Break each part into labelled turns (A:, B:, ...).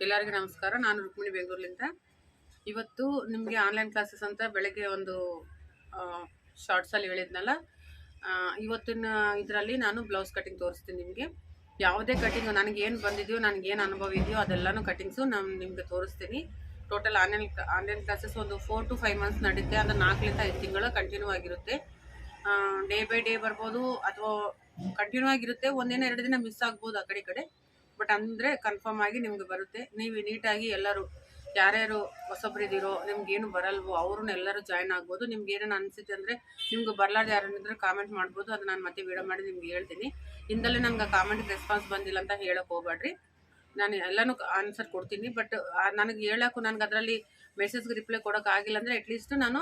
A: ಎಲ್ಲರಿಗೂ ನಮಸ್ಕಾರ. ನಾನು ರುಕ್ಮಿಣಿ ಬೆಂಗಳೂರಿನಿಂದ. ಇವತ್ತು ನಿಮಗೆ ಆನ್ಲೈನ್ ಕ್ಲಾಸಸ್ ಅಂತ ಬೆಳಗ್ಗೆ ಒಂದು ಶಾರ್ಟ್ಸಲ್ಲಿ ಹೇಳಿದ್ನಲ್ಲ. ಇವತ್ತಿನ ಇದರಲ್ಲಿ ನಾನು ಬ್ಲೌಸ್ ಕಟಿಂಗ್ ತೋರಿಸ್ತೀನಿ ನಿಮಗೆ. ಯಾವುದೇ ಕಟಿಂಗ್ ನನಗೇನು ಬಂದಿದೆಯೋ, ನನಗೇನು ಅನುಭವ ಇದೆಯೋ ಅದೆಲ್ಲನೂ ಕಟಿಂಗ್ಸು ನಾನು ನಿಮಗೆ ತೋರಿಸ್ತೀನಿ. ಟೋಟಲ್ ಆನ್ಲೈನ್ ಕ್ಲಾಸಸ್ ಒಂದು 4 to 5 ಮಂತ್ಸ್ ನಡೀತೆ. ಅಂದರೆ 4 ರಿಂದ 5 ತಿಂಗಳು ಕಂಟಿನ್ಯೂ ಆಗಿರುತ್ತೆ. ಡೇ ಬೈ ಡೇ ಬರ್ಬೋದು ಅಥವಾ ಕಂಟಿನ್ಯೂ ಆಗಿರುತ್ತೆ. ಒಂದಿನ 2 ದಿನ ಮಿಸ್ ಆಗ್ಬೋದು ಆ ಕಡೆ. ಬಟ್ ಅಂದರೆ ಕನ್ಫರ್ಮ್ ಆಗಿ ನಿಮ್ಗೆ ಬರುತ್ತೆ. ನೀವು ನೀಟಾಗಿ ಎಲ್ಲರೂ ಯಾರ್ಯಾರು ಹೊಸಬ್ರಿದ್ದೀರೋ, ನಿಮ್ಗೇನು ಬರಲ್ವೋ ಅವ್ರೂ ಎಲ್ಲರೂ ಜಾಯ್ನ್ ಆಗ್ಬೋದು. ನಿಮ್ಗೆ ಏನೇನು ಅನಿಸುತ್ತೆ ಅಂದರೆ, ನಿಮ್ಗೆ ಬರಲಾರ್ದು ಯಾರನ್ನಿದ್ರೆ ಕಾಮೆಂಟ್ ಮಾಡ್ಬೋದು. ಅದು ನಾನು ಮತ್ತೆ ವೀಡಿಯೋ ಮಾಡಿ ನಿಮ್ಗೆ ಹೇಳ್ತೀನಿ. ಇಂದಲೇ ನನಗೆ ಕಾಮೆಂಟ್ಗೆ ರೆಸ್ಪಾನ್ಸ್ ಬಂದಿಲ್ಲ ಅಂತ ಹೇಳಕ್ಕೆ ಹೋಗ್ಬೇಡ್ರಿ. ನಾನು ಎಲ್ಲನೂ ಆನ್ಸರ್ ಕೊಡ್ತೀನಿ. ಬಟ್ ನನಗೆ ಹೇಳೋಕ್ಕೂ ನನಗೆ ಅದರಲ್ಲಿ ಮೆಸೇಜ್ಗೆ ರಿಪ್ಲೈ ಕೊಡೋಕ್ಕಾಗಿಲ್ಲ ಅಂದರೆ ಅಟ್ಲೀಸ್ಟ್ ನಾನು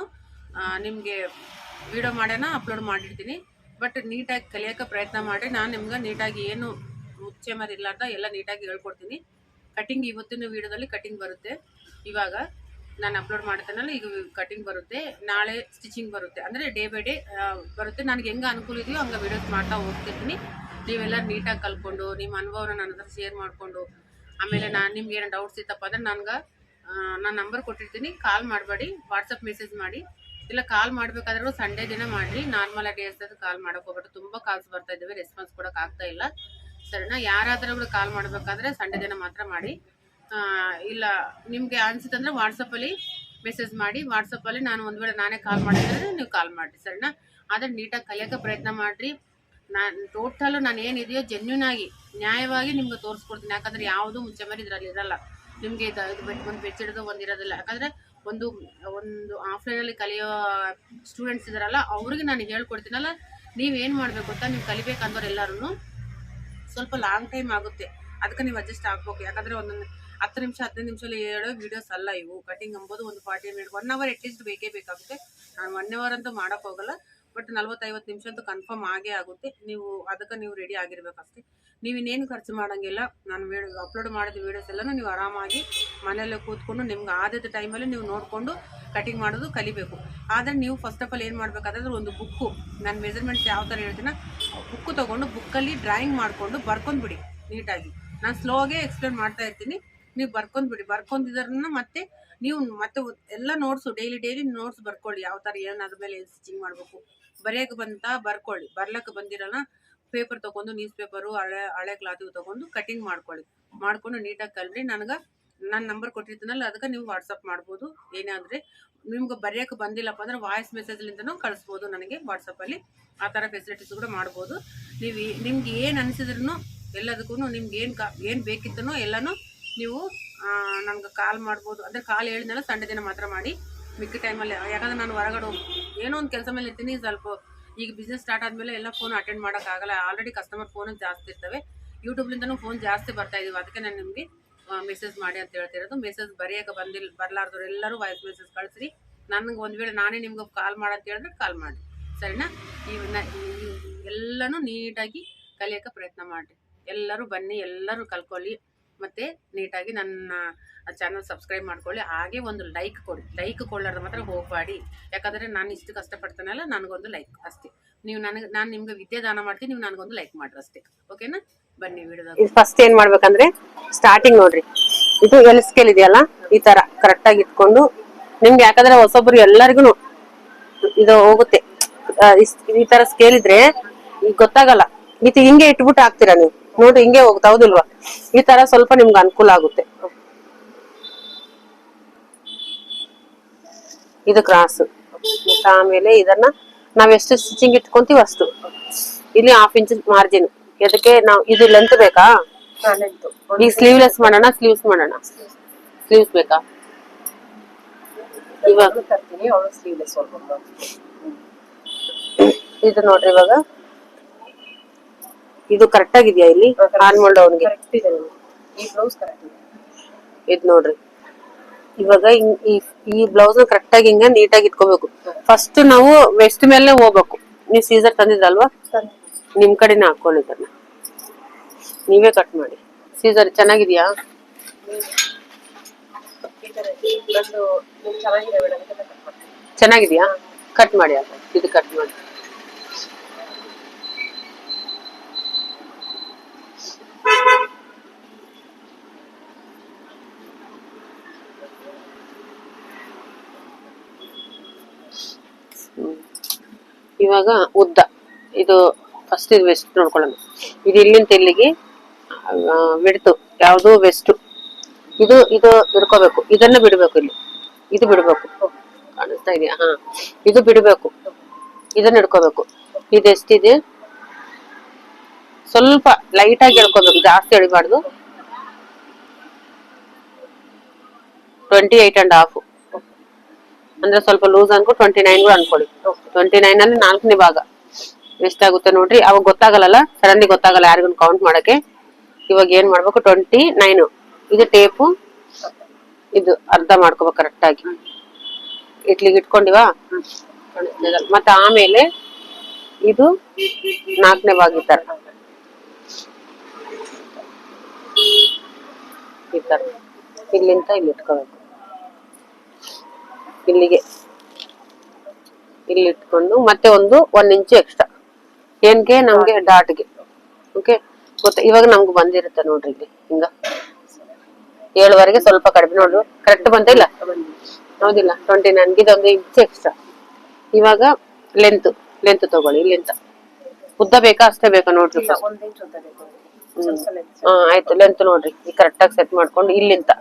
A: ನಿಮಗೆ ವೀಡಿಯೋ ಮಾಡೋಣ ಅಪ್ಲೋಡ್ ಮಾಡಿರ್ತೀನಿ. ಬಟ್ ನೀಟಾಗಿ ಕಲಿಯೋಕ್ಕೆ ಪ್ರಯತ್ನ ಮಾಡಿ. ನಾನು ನಿಮ್ಗೆ ನೀಟಾಗಿ ಏನು ಮುಚ್ಚೆ ಮರಿ ಇರ್ಲಾರ್ದ ಎಲ್ಲ ನೀಟಾಗಿ ಹೇಳ್ಕೊಡ್ತೀನಿ. ಕಟಿಂಗ್ ಇವತ್ತಿನ ವೀಡಿಯೋದಲ್ಲಿ ಕಟಿಂಗ್ ಬರುತ್ತೆ. ಇವಾಗ ನಾನು ಅಪ್ಲೋಡ್ ಮಾಡ್ತೇನಲ್ಲ, ಈಗ ಕಟಿಂಗ್ ಬರುತ್ತೆ. ನಾಳೆ ಸ್ಟಿಚಿಂಗ್ ಬರುತ್ತೆ. ಅಂದರೆ ಡೇ ಬೈ ಡೇ ಬರುತ್ತೆ. ನನಗೆ ಹೆಂಗೆ ಅನುಕೂಲ ಇದೆಯೋ ಹಂಗೆ ವೀಡಿಯೋಸ್ ಮಾಡ್ತಾ ಹೋಗ್ತಿರ್ತೀನಿ. ನೀವೆಲ್ಲರೂ ನೀಟಾಗಿ ಕಲ್ತ್ಕೊಂಡು ನಿಮ್ಮ ಅನುಭವನ ನನ್ನ ಹತ್ರ ಶೇರ್ ಮಾಡಿಕೊಂಡು, ಆಮೇಲೆ ನಾನು ನಿಮ್ಗೆ ಏನೋ ಡೌಟ್ಸ್ ಇತ್ತಪ್ಪ ಅಂದರೆ ನಾನು ನಂಬರ್ ಕೊಟ್ಟಿರ್ತೀನಿ. ಕಾಲ್ ಮಾಡಬೇಡಿ, ವಾಟ್ಸಪ್ ಮೆಸೇಜ್ ಮಾಡಿ. ಇಲ್ಲ ಕಾಲ್ ಮಾಡಬೇಕಾದ್ರೂ ಸಂಡೇ ದಿನ ಮಾಡಿರಿ. ನಾರ್ಮಲ್ ಡೇಸ್ ಅದು ಕಾಲ್ ಮಾಡೋಕೆ ಹೋಗ್ಬಿಟ್ಟು ತುಂಬ ಕಾಲ್ಸ್ ಬರ್ತಾ ಇದ್ದಾವೆ, ರೆಸ್ಪಾನ್ಸ್ ಕೊಡೋಕೆ ಆಗ್ತಾ ಇಲ್ಲ. ಸರಿನಾ? ಯಾರಾದರೂ ಕೂಡ ಕಾಲ್ ಮಾಡಬೇಕಾದ್ರೆ ಸಂಡೇ ದಿನ ಮಾತ್ರ ಮಾಡಿ. ಇಲ್ಲ ನಿಮಗೆ ಅನಿಸುತ್ತಂದರೆ ವಾಟ್ಸಪ್ಪಲ್ಲಿ ಮೆಸೇಜ್ ಮಾಡಿ. ವಾಟ್ಸಪ್ಪಲ್ಲಿ ನಾನು ಒಂದು ವೇಳೆ ನಾನೇ ಕಾಲ್ ಮಾಡಿದ್ರೆ ನೀವು ಕಾಲ್ ಮಾಡಿರಿ. ಸರಿನಾ? ಆದರೆ ನೀಟಾಗಿ ಕಲಿಯೋಕ್ಕೆ ಪ್ರಯತ್ನ ಮಾಡಿರಿ. ನಾನು ಏನಿದೆಯೋ ಜೆನ್ಯೂನ್ ಆಗಿ ನ್ಯಾಯವಾಗಿ ನಿಮ್ಗೆ ತೋರಿಸ್ಕೊಡ್ತೀನಿ. ಯಾಕಂದರೆ ಯಾವುದೂ ಮುಚ್ಚೆ ಮರಿ ಇದರಲ್ಲಿ ಇರಲ್ಲ. ನಿಮಗೆ ಒಂದು ಬೆಚ್ಚಿಡೋದು ಒಂದು ಇರೋದಿಲ್ಲ. ಯಾಕಂದರೆ ಒಂದು ಆಫ್ಲೈನಲ್ಲಿ ಕಲಿಯೋ ಸ್ಟೂಡೆಂಟ್ಸ್ ಇದ್ದಾರಲ್ಲ, ಅವ್ರಿಗೆ ನಾನು ಹೇಳ್ಕೊಡ್ತೀನಲ್ಲ. ನೀವೇನು ಮಾಡಬೇಕು ಗೊತ್ತಾ, ನೀವು ಕಲಿಬೇಕಂದ್ರೆ ಎಲ್ಲರೂ ಸ್ವಲ್ಪ ಲಾಂಗ್ ಟೈಮ್ ಆಗುತ್ತೆ. ಅದಕ್ಕೆ ನೀವು ಅಡ್ಜಸ್ಟ್ ಆಗ್ಬೇಕು. ಯಾಕಂದರೆ ಒಂದೊಂದು 10 ನಿಮಿಷ 15 ನಿಮಿಷದಲ್ಲಿ ಹೇಳೋ ವೀಡಿಯೋಸ್ ಅಲ್ಲ ಇವು. ಕಟಿಂಗ್ ಅಂಬೋದು ಒಂದು 40 ಮಿನಿಟ್ 1 ಅವರ್ ಅಟ್ಲೀಸ್ಟ್ ಬೇಕೇ ಬೇಕಾಗುತ್ತೆ. ನಾನು 1 ಅವರ್ ಅಂತೂ ಮಾಡೋಕ್ಕೆ ಹೋಗಲ್ಲ. ಬಟ್ 40-50 ನಿಮಿಷ ಅಂತೂ ಕನ್ಫರ್ಮ್ ಆಗೇ ಆಗುತ್ತೆ. ಅದಕ್ಕೆ ನೀವು ರೆಡಿ ಆಗಿರ್ಬೇಕಷ್ಟೇ. ನೀವು ಇನ್ನೇನು ಖರ್ಚು ಮಾಡೋಂಗಿಲ್ಲ. ನಾನು ಅಪ್ಲೋಡ್ ಮಾಡಿದ ವೀಡಿಯೋಸ್ ಎಲ್ಲನೂ ನೀವು ಆರಾಮಾಗಿ ಮನೆಯಲ್ಲೇ ಕೂತ್ಕೊಂಡು ನಿಮ್ಗೆ ಆದದ ಟೈಮಲ್ಲಿ ನೀವು ನೋಡಿಕೊಂಡು ಕಟಿಂಗ್ ಮಾಡೋದು ಕಲಿಬೇಕು. ಆದರೆ ನೀವು ಫಸ್ಟ್ ಆಫ್ ಆಲ್ ಏನು ಮಾಡಬೇಕಾದ್ರೆ ಒಂದು ಬುಕ್ಕು, ನಾನು ಮೆಜರ್ಮೆಂಟ್ಸ್ ಯಾವ ಥರ ಹೇಳ್ತೀನ ಬುಕ್ಕು ತೊಗೊಂಡು ಬುಕ್ಕಲ್ಲಿ ಡ್ರಾಯಿಂಗ್ ಮಾಡಿಕೊಂಡು ಬರ್ಕೊಂಡ್ಬಿಡಿ ನೀಟಾಗಿ. ನಾನು ಸ್ಲೋಗೆ ಎಕ್ಸ್ಪ್ಲೇನ್ ಮಾಡ್ತಾ ಇರ್ತೀನಿ, ನೀವು ಬರ್ಕೊಂಡ್ಬಿಡಿ. ಬರ್ಕೊಂಡಿದ್ರನ್ನ ಮತ್ತೆ ಎಲ್ಲ ನೋಟ್ಸು ಡೈಲಿ ನೋಟ್ಸ್ ಬರ್ಕೊಳ್ಳಿ. ಯಾವ ಥರ ಅದ್ರ ಮೇಲೆ ಏನು ಸ್ಟಿಚಿಂಗ್ ಮಾಡಬೇಕು ಬರೆಯೋಕೆ ಬರ್ಕೊಳ್ಳಿ. ಬರ್ಲಕ್ಕೆ ಬಂದಿರೋಣ ಪೇಪರ್ ತೊಗೊಂಡು, ನ್ಯೂಸ್ ಪೇಪರು, ಹಳೆ ಕ್ಲಾತ್ ತೊಗೊಂಡು ಕಟಿಂಗ್ ಮಾಡ್ಕೊಂಡು ನೀಟಾಗಿ ಕಲ್ರಿ. ನನ್ನ ನಂಬರ್ ಕೊಟ್ಟಿರ್ತೀನಲ್ಲ, ಅದಕ್ಕೆ ನೀವು ವಾಟ್ಸಪ್ ಮಾಡ್ಬೋದು. ಏನಾದರೆ ನಿಮ್ಗೆ ಬರೆಯೋಕೆ ಬಂದಿಲ್ಲಪ್ಪ ಅಂದರೆ ವಾಯ್ಸ್ ಮೆಸೇಜ್ಲಿಂದನೂ ಕಳಿಸ್ಬೋದು ನನಗೆ ವಾಟ್ಸಪ್ಪಲ್ಲಿ. ಆ ಥರ ಫೆಸಿಲಿಟೀಸ್ ಕೂಡ ಮಾಡ್ಬೋದು. ನಿಮ್ಗೆ ಏನು ಅನಿಸಿದ್ರೂ ಎಲ್ಲದಕ್ಕೂ ನಿಮ್ಗೆ ಏನು ಬೇಕಿತ್ತನೋ ಎಲ್ಲನೂ ನೀವು ನನಗೆ ಕಾಲ್ ಮಾಡ್ಬೋದು. ಅಂದರೆ ಕಾಲ್ ಹೇಳಿದ್ನಲ್ಲ, ಸಂಡೇ ದಿನ ಮಾತ್ರ ಮಾಡಿ. ಮಿಕ್ಕಿ ಟೈಮಲ್ಲಿ ಯಾಕಂದರೆ ನಾನು ಹೊರಗಡೆ ಏನೋ ಒಂದು ಕೆಲಸ ಮೇಲೆ ಇರ್ತೀನಿ. ಸ್ವಲ್ಪ ಈಗ ಬಿಸ್ನೆಸ್ ಸ್ಟಾರ್ಟ್ ಆದಮೇಲೆ ಎಲ್ಲ ಫೋನ್ ಅಟೆಂಡ್ ಮಾಡೋಕ್ಕಾಗಲ್ಲ. ಆಲ್ರೆಡಿ ಕಸ್ಟಮರ್ ಫೋನ್ ಜಾಸ್ತಿ ಇರ್ತವೆ. ಯೂಟ್ಯೂಬ್ಲಿಂದನೂ ಫೋನ್ ಜಾಸ್ತಿ ಬರ್ತಾಯಿದ್ದೀವಿ. ಅದಕ್ಕೆ ನಾನು ನಿಮಗೆ ಮೆಸೇಜ್ ಮಾಡಿ ಅಂತ ಹೇಳ್ತಿರೋದು. ಮೆಸೇಜ್ ಬರೆಯೋಕೆ ಬರಲಾರ್ದವ್ರು ಎಲ್ಲರೂ ವಾಯ್ಸ್ ಮೆಸೇಜ್ ಕಳಿಸ್ರಿ. ನನಗೆ ಒಂದು ವೇಳೆ ನಾನೇ ನಿಮ್ಗೆ ಕಾಲ್ ಮಾಡಂತ ಹೇಳಿದ್ರೆ ಕಾಲ್ ಮಾಡಿ. ಸರಿನಾ? ಎಲ್ಲನೂ ನೀಟಾಗಿ ಕಲಿಯೋಕ್ಕೆ ಪ್ರಯತ್ನ ಮಾಡಿರಿ. ಎಲ್ಲರೂ ಬನ್ನಿ, ಎಲ್ಲರೂ ಕಲ್ತ್ಕೊಳ್ಳಿ. ಮತ್ತು ನೀಟಾಗಿ ನನ್ನ ಚಾನಲ್ ಸಬ್ಸ್ಕ್ರೈಬ್ ಮಾಡ್ಕೊಳ್ಳಿ. ಹಾಗೆ ಒಂದು ಲೈಕ್ ಕೊಡಿ. ಲೈಕ್ ಕೊಡಲಾರ್ದು ಮಾತ್ರ ಹೋಗಬೇಡಿ. ಯಾಕಂದರೆ ನಾನು ಇಷ್ಟು ಕಷ್ಟಪಡ್ತಾನಲ್ಲ, ನನಗೊಂದು ಲೈಕ್ ಅಷ್ಟೇ. ನೀವು ನಾನು ನಿಮ್ಗೆ ವಿದ್ಯಾದಾನ ಮಾಡ್ತೀನಿ, ನೀವು ನನಗೊಂದು ಲೈಕ್ ಮಾಡ್ರಿ ಅಷ್ಟೇ. ಓಕೆನಾ? ಬನ್ನಿ ವಿಡಿಯೋದಾಗ. ಫಸ್ಟ್ ಏನು ಮಾಡ್ಬೇಕಂದ್ರೆ ಸ್ಟಾರ್ಟಿಂಗ್ ನೋಡ್ರಿ, ಇದು ಎಲ್ ಸ್ಕೇಲ್ ಇದೆಯಲ್ಲ, ಈ ಥರ ಕರೆಕ್ಟಾಗಿ ಇಟ್ಕೊಂಡು ನಿಮ್ಗೆ, ಯಾಕಂದರೆ ಹೊಸೊಬ್ರು ಎಲ್ಲರಿಗೂ ಇದು ಹೋಗುತ್ತೆ. ಈ ಥರ ಸ್ಕೇಲ್ ಇದ್ರೆ ಈಗ ಗೊತ್ತಾಗಲ್ಲ. ಹಿಂಗೆ ಇಟ್ಬಿಟ್ಟು ಹಾಕ್ತೀರಾ ನೀವು ನೋಡ್ರಿ, ಹಿಂಗೆ ಹೋಗ್ತಾ ಹೌದಿಲ್ವಾ? ಈ ತರ ಸ್ವಲ್ಪ ನಿಮ್ಗೆ ಅನುಕೂಲ ಆಗುತ್ತೆ. ಇದು ಕ್ರಾಸ್. ಆಮೇಲೆ ಇದನ್ನ ನಾವೆಷ್ಟು ಸ್ಟಿಚಿಂಗ್ ಇಟ್ಕೊಂತೀವಿ ಅಷ್ಟು. ಇಲ್ಲಿ 1/2 ಇಂಚ್ ಮಾರ್ಜಿನ್. ಅದಕ್ಕೆ ನಾವು ಇದು ಲೆಂತ್ ಬೇಕಾ? ಈಗ ಸ್ಲೀವ್ಲೆಸ್ ಮಾಡೋಣ, ಸ್ಲೀವ್ಸ್ ಬೇಕಾ? ಇವಾಗ ಇದು ನೋಡ್ರಿ, ಇವಾಗ ಇದು ಕರೆಕ್ಟ್ ಆಗಿದೆಯಾ? ಇಲ್ಲಿ ಆಲ್ಮೋಲ್ಡ್ ಅವನಿಗೆ ಇದು ನೋಡ್ರಿ. ಇವಾಗ ಈ ಬ್ಲೌಸ್ ಕರೆಕ್ಟ್ ಆಗಿ ಹಿಂಗ ನೀಟಾಗಿ ಇಟ್ಕೋಬೇಕು. ಫಸ್ಟ್ ನಾವು ವೆಸ್ಟ್ ಮೇಲೆ ಹೋಗ್ಬೇಕು. ನೀವು ಸೀಸರ್ ತಂದಿದ್ರಲ್ವಾ, ನಿಮ್ ಕಡೆನೇ ಹಾಕೊಂಡಿದ್ದನ್ನ ನೀವೇ ಕಟ್ ಮಾಡಿ. ಸೀಸರ್ ಚೆನ್ನಾಗಿದ್ಯಾ? ಚೆನ್ನಾಗಿದ್ಯಾ? ಕಟ್ ಮಾಡಿ. ಇದು ಕಟ್ ಮಾಡಿ. ಇವಾಗ ಉದ್ದ ಇದು ಫಸ್ಟ್ ಇದು ವೆಸ್ಟ್ ನೋಡ್ಕೊಳ್ಳೋಣ. ಇದು ಇಲ್ಲಿಂದ ಇಲ್ಲಿಗೆ ಬಿಡ್ತು ಯಾವುದು ವೆಸ್ಟ್. ಇದು ಇದು ಬಿಡ್ಕೋಬೇಕು, ಇದನ್ನ ಬಿಡ್ಬೇಕು, ಇಲ್ಲಿ ಇದು ಬಿಡ್ಬೇಕು, ಕಾಣಿಸ್ತಾ ಇದೆಯಾ? ಹಾ, ಇದು ಬಿಡ್ಬೇಕು, ಇದನ್ನ ಹಿಡ್ಕೋಬೇಕು. ಇದೆಷ್ಟಿದೆ ಸ್ವಲ್ಪ ಲೈಟ್ ಆಗಿ ಎಳ್ಕೋಬೇಕು, ಜಾಸ್ತಿ ಎಳಿಬಾರ್ದು. 28.5 ಅಂದ್ರೆ ಸ್ವಲ್ಪ ಲೂಸ್ ಅನ್ಕೊ. 29 ಅನ್ಕೊಳ್ಳಿ. 29 ಅಲ್ಲಿ 4ನೇ ಭಾಗ ಎಷ್ಟಾಗುತ್ತೆ ನೋಡ್ರಿ. ಅವಾಗ ಗೊತ್ತಾಗಲ್ಲ, ಸಡನ್ಲಿ ಗೊತ್ತಾಗಲ್ಲ ಯಾರಿಗೂ ಕೌಂಟ್ ಮಾಡಕ್ಕೆ. ಇವಾಗ ಏನ್ ಮಾಡ್ಬೇಕು, 29 ಇದು ಟೇಪು, ಇದು ಅರ್ಧ ಮಾಡ್ಕೋಬೇಕು ಕರೆಕ್ಟ್ ಆಗಿ. ಇಟ್ಲಿಗೆ ಇಟ್ಕೊಂಡಿವಾ, ಮತ್ತೆ ಆಮೇಲೆ ಇದು 4ನೇ ಭಾಗ ಈ ತರ ಇಲ್ಲಿಂದ ಇಲ್ಲಿ ಇಟ್ಕೋಬೇಕು. ಇಲ್ಲಿಗೆ ಇಲ್ಲಿ ಇಟ್ಕೊಂಡು ಮತ್ತೆ 1 ಇಂಚು ಎಕ್ಸ್ಟ್ರಾ ಏನ್ಗೆ, ನಮ್ಗೆ ಡಾಟ್ಗೆ. ಓಕೆ, ಗೊತ್ತಾ? ಇವಾಗ ನಮ್ಗೆ ಬಂದಿರುತ್ತೆ ನೋಡ್ರಿ, ಇಲ್ಲಿ ಹಿಂಗ 7ವರೆಗೆ ಸ್ವಲ್ಪ ಕಡಿಮೆ ನೋಡ್ರಿ. ಕರೆಕ್ಟ್ ಬಂತ ಇಲ್ಲ? ಹೌದಿಲ್ಲ? 29ಗೆ 1 ಇಂಚು ಎಕ್ಸ್ಟ್ರಾ. ಇವಾಗ ಲೆಂತ್ ತಗೊಳ್ಳಿ. ಇಲ್ಲಿಂದ ಉದ್ದ ಬೇಕಾ ಅಷ್ಟೇ ಬೇಕಾ ನೋಡ್ರಿ. ಆಯ್ತು, ಲೆಂತ್ ನೋಡ್ರಿ. ಈ ಕರೆಕ್ಟ್ ಆಗಿ ಸೆಟ್ ಮಾಡ್ಕೊಂಡು ಇಲ್ಲಿಂದ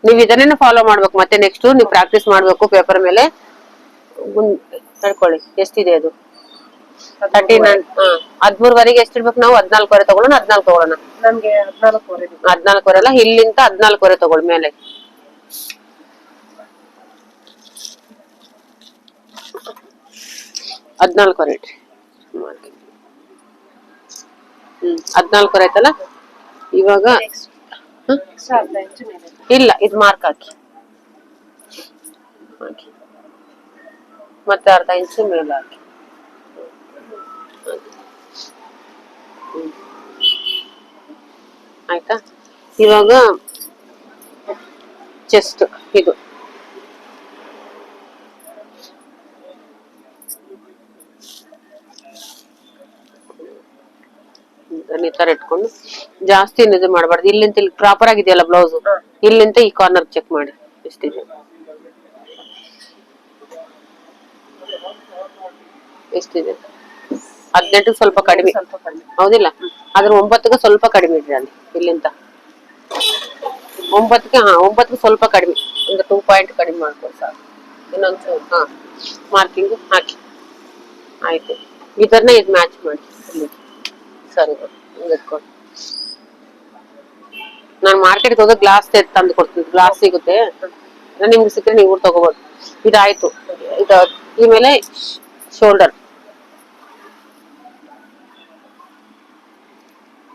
A: ನೀವ್ ಇದನ್ನೇ ಫಾಲೋ ಮಾಡ್ಬೇಕು. ಮತ್ತೆ ನೆಕ್ಸ್ಟ್ ನೀವು ಪ್ರಾಕ್ಟೀಸ್ ಮಾಡ್ಬೇಕು ಪೇಪರ್ ಮೇಲೆ. ಹೇಳ್ಕೊಳ್ಳಿ ಎಷ್ಟಿದೆ ಅದು. 39. 13ವರೆಗೆ ಎಷ್ಟಿರ್ಬೇಕು ನಾವು? 14ವರೆ ತಗೊಳ್ಳೋಣ. 14 ತಗೊಳ್ಳೋಣ. ನಮ್ಗೆ 14ವರೆ ಅಲ್ಲ, ಇಲ್ಲಿಂದ 14ವರೆ ತಗೊಳ್ಳಿ ಮೇಲೆ. ಹದಿನಾಲ್ಕುವರೆ ಇಟ್ರಿ. 14ವರೆ ಆಯ್ತಲ್ಲ. ಇವಾಗ ಇಲ್ಲ, ಇದು ಮಾರ್ಕ್ ಹಾಕಿ ಮತ್ತೆ ಅರ್ಧ ಇಂಚು ಮೇಲೆ ಹಾಕಿ. ಆಯ್ತಾ? ಇವಾಗ ಚೆಸ್ಟ್ ಇದು ಈ ತರ ಇಟ್ಕೊಂಡು ಜಾಸ್ತಿ ಇದು ಮಾಡಬಾರ್ದು. ಇಲ್ಲಿಂದ ಇಲ್ಲಿ ಪ್ರಾಪರ್ ಆಗಿದೆಯಲ್ಲ ಬ್ಲೌಸ್, ಇಲ್ಲಿಂದ ಈ ಕಾರ್ನರ್ ಚೆಕ್ ಮಾಡಿ ಎಷ್ಟಿದೆ. ಎಷ್ಟಿದೆ? 18 ಸ್ವಲ್ಪ ಕಡಿಮೆ, ಹೌದಿಲ್ಲ? ಅದ್ರ 9ಗೆ ಸ್ವಲ್ಪ ಕಡಿಮೆ ಇಡ್ರಿ. ಅಲ್ಲಿ ಇಲ್ಲಿಂದ 9ಗೆ 9ಗೆ ಸ್ವಲ್ಪ ಕಡಿಮೆ, ಒಂದು 2 ಪಾಯಿಂಟ್ ಕಡಿಮೆ ಮಾಡ್ಬೋದು ಸಾಕು. ಇನ್ನೊಂದು ಮಾರ್ಕಿಂಗ್ ಹಾಕಿ. ಆಯ್ತು, ಇದನ್ನ ಇದು ಮ್ಯಾಚ್ ಮಾಡಿ. ಸರಿ, ಇಟ್ಕೊಂಡು ನಾನು ಮಾರ್ಕೆಟ್ಗೆ ಹೋಗಿ ಗ್ಲಾಸ್ ತಂದು ಕೊಡ್ತೀನಿ. ಗ್ಲಾಸ್ ಸಿಗುತ್ತೆ, ನಿಮ್ಗೆ ಸಿಕ್ಕರೆ ನೀವು ತಗೋಬಹುದು. ಇದಾಯ್ತು. ಇದು ಈ ಮೇಲೆ ಶೋಲ್ಡರ್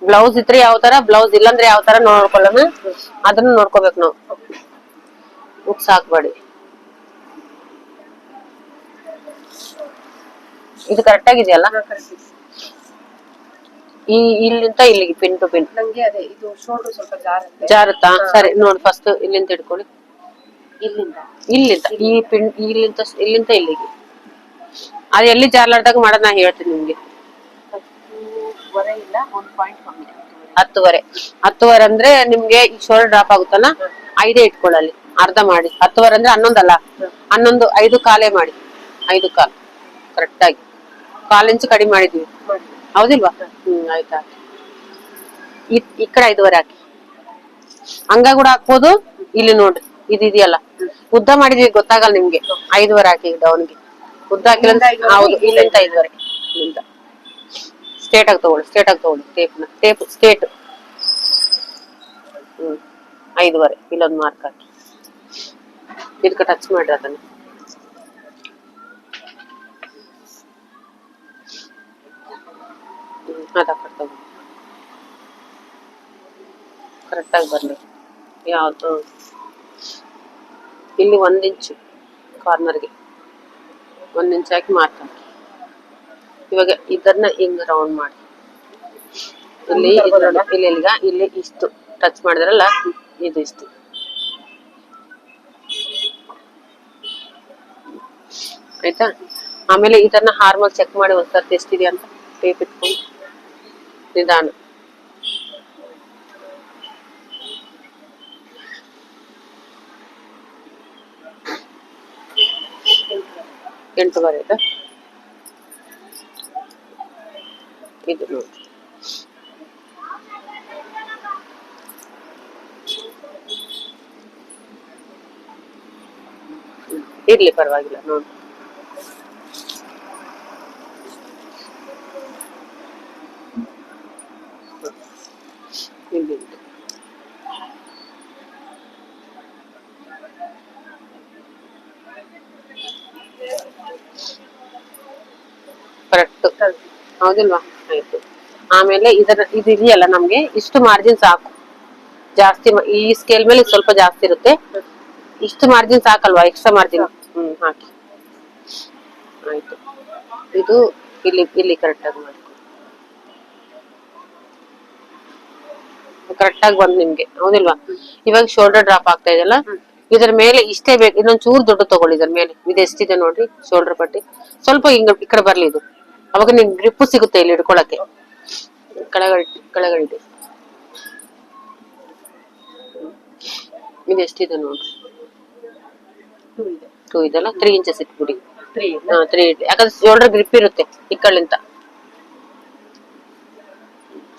A: ಬ್ಲೌಸ್ ಇದ್ರೆ ಯಾವ ತರ, ಬ್ಲೌಸ್ ಇಲ್ಲಂದ್ರೆ ಯಾವ ತರ ನೋಡ್ಕೊಳ್ಳೋಣ, ಅದನ್ನ ನೋಡ್ಕೋಬೇಕು ನಾವು. ಉಕ್ಸ್ ಹಾಕ್ಬೇಡಿ. ಇದು ಕರೆಕ್ಟ್ ಆಗಿದೆಯಲ್ಲ? ಈ ಇಲ್ಲಿಂದ ಇಲ್ಲಿಗೆ ಪಿನ್ ಟು ಪಿನ್. ನಂಗೆ ಅದೇ ಇದು ಶೋಲ್ಡರ್ ಸ್ವಲ್ಪ ಜಾರುತ್ತಾ? ಸರಿ ನೋಡಿ, ಫಸ್ಟ್ ಇಲ್ಲಿಂದ ಇಟ್ಕೊಳ್ಳಿ. ಇಲ್ಲಿಂದ ಈ ಪಿನ್ ಇಲ್ಲಿಂದ ಇಲ್ಲಿಗೆ. ಅದು ಎಲ್ಲಿ ಜಾರ್ಲಾರ್ದಾಗ ಮಾಡೋದ್ ನಾ ಹೇಳ್ತೀನಿ ನಿಮ್ಗೆ. 10ವರೆ. 10ವರೆ ಅಂದ್ರೆ ನಿಮ್ಗೆ ಈ ಶೋಲ್ಡರ್ ಡ್ರಾಪ್ ಆಗುತ್ತಲ್ಲ, 5 ಇಟ್ಕೊಳ್ಳಿ. ಅರ್ಧ ಮಾಡಿ. 10ವರೆ ಅಂದ್ರೆ 11 ಅಲ್ಲ, 11 5 ಕಾಲೇ ಮಾಡಿ. 5 ಕಾಲ್ ಕರೆಕ್ಟ್ ಆಗಿ 1/4 ಇಂಚು ಕಡಿಮೆ ಮಾಡಿದ್ವಿ, ಹೌದಿಲ್ವಾ? ಆಯ್ತಾ. ಈ ಕಡೆ 5ವರೆ ಹಾಕಿ. ಹಂಗ ಕೂಡ ಹಾಕ್ಬೋದು. ಇಲ್ಲಿ ನೋಡ್ರಿ, ಇದೆಯಲ್ಲ ಉದ್ದ ಮಾಡಿದ್ವಿ, ಗೊತ್ತಾಗಲ್ಲ ನಿಮ್ಗೆ. 5ವರೆ ಹಾಕಿ ಡೌನ್ಗೆ. ಉದ್ದ ಹಾಕಿಲ್ಲ. ಹೌದು, ಇಲ್ಲಿಂದ 5ವರೆ. ಇಲ್ಲಿಂದ ಸ್ಟ್ರೇಟ್ ಆಗಿ ತಗೊಳ್ಳಿ. Tape straight. 5ವರೆ. ಇಲ್ಲೊಂದು ಮಾರ್ಕ್ ಹಾಕಿ, ಇದಕ್ಕೆ ಟಚ್ ಮಾಡ್ರಿ ಅದನ್ನ. ಕರೆಕ್ಟ್ ಆಗಿ ಬರ್ಲಿ. ಯಾವ್ದು ಇಲ್ಲಿ 1 ಇಂಚು ಕಾರ್ನರ್ಗೆ 1 ಇಂಚ್ ಹಾಕಿ ಮಾರ್ಕ್ ಹಾಕಿ. ಇವಾಗ ಇದನ್ನ ಹಿಂಗ್ ರೌಂಡ್ ಮಾಡಿ. ಇಲ್ಲಿ ಇಲ್ಲಿ ಇಷ್ಟು ಟಚ್ ಮಾಡಿದ್ರಲ್ಲ, ಇದು ಇಷ್ಟು. ಆಯ್ತಾ? ಆಮೇಲೆ ಇದನ್ನ ಹಾರ್ಮಲ್ ಚೆಕ್ ಮಾಡಿ ಒಂದ್ಸರ್ತಿ ಎಷ್ಟಿದೆ ಅಂತ. ಟೇಪ್ ಇಟ್ಕೊಂಡು ನಿಧಾನ. ಎಂಟುವರೆ.
B: ಇದು ನೋಡಿ. ಇರ್ಲಿ ಪರವಾಗಿಲ್ಲ ನೋಡಿ. ಕರೆಕ್ಟ್ ಹೌದಿಲ್ವಾ? ಆಯ್ತು. ಆಮೇಲೆ ಇದು ಇದೆಯಲ್ಲ, ನಮ್ಗೆ ಇಷ್ಟು ಮಾರ್ಜಿನ್ ಸಾಕು. ಜಾಸ್ತಿ ಈ ಸ್ಕೇಲ್ ಮೇಲೆ ಸ್ವಲ್ಪ ಜಾಸ್ತಿ ಇರುತ್ತೆ. ಇಷ್ಟು ಮಾರ್ಜಿನ್ ಸಾಕಲ್ವಾ? ಎಕ್ಸ್ಟ್ರಾ ಮಾರ್ಜಿನ್ ಹಾಕಿ. ಆಯ್ತು. ಇದು ಇಲ್ಲಿ ಕರೆಕ್ಟ್ ಆಗಿ ಮಾಡಿ, ಕರೆಕ್ಟ್ ಆಗಿ ಬಂದ್ ನಿಮ್ಗೆ, ಹೌದಿಲ್ವಾ? ಇವಾಗ ಶೋಲ್ಡರ್ ಡ್ರಾಪ್ ಆಗ್ತಾ ಇದೆಯಲ್ಲ, ಇದರ ಮೇಲೆ ಇಷ್ಟೇ ಬೇಕು. ಇನ್ನೊಂದ್ ಚೂರು ದೊಡ್ಡ ತಗೊಳ್ಳಿ. ಇದರ ಮೇಲೆ ಇದು ಎಷ್ಟಿದೆ ನೋಡ್ರಿ ಶೋಲ್ಡರ್ ಪಟ್ಟಿ. ಸ್ವಲ್ಪ ಹಿಂಗ ಈ ಕಡೆ ಬರ್ಲಿ ಇದು, ಅವಾಗ ನಿಮ್ ಗ್ರಿಪ್ ಸಿಗುತ್ತೆ ಇಲ್ಲಿ ಹಿಡ್ಕೊಳಕ್ಕೆ. ಕೆಳಗಡೆ ಇದು ಎಷ್ಟಿದೆ ನೋಡ್ರಿ. 2 ಇದೆಲ್ಲ 3 ಇಂಚಸ್ ಇಟ್ಬಿಡಿ. 3 ಯಾಕಂದ್ರೆ ಶೋಲ್ಡರ್ ಗ್ರಿಪ್ ಇರುತ್ತೆ ಈ ಕಡೆಲಿಂದ.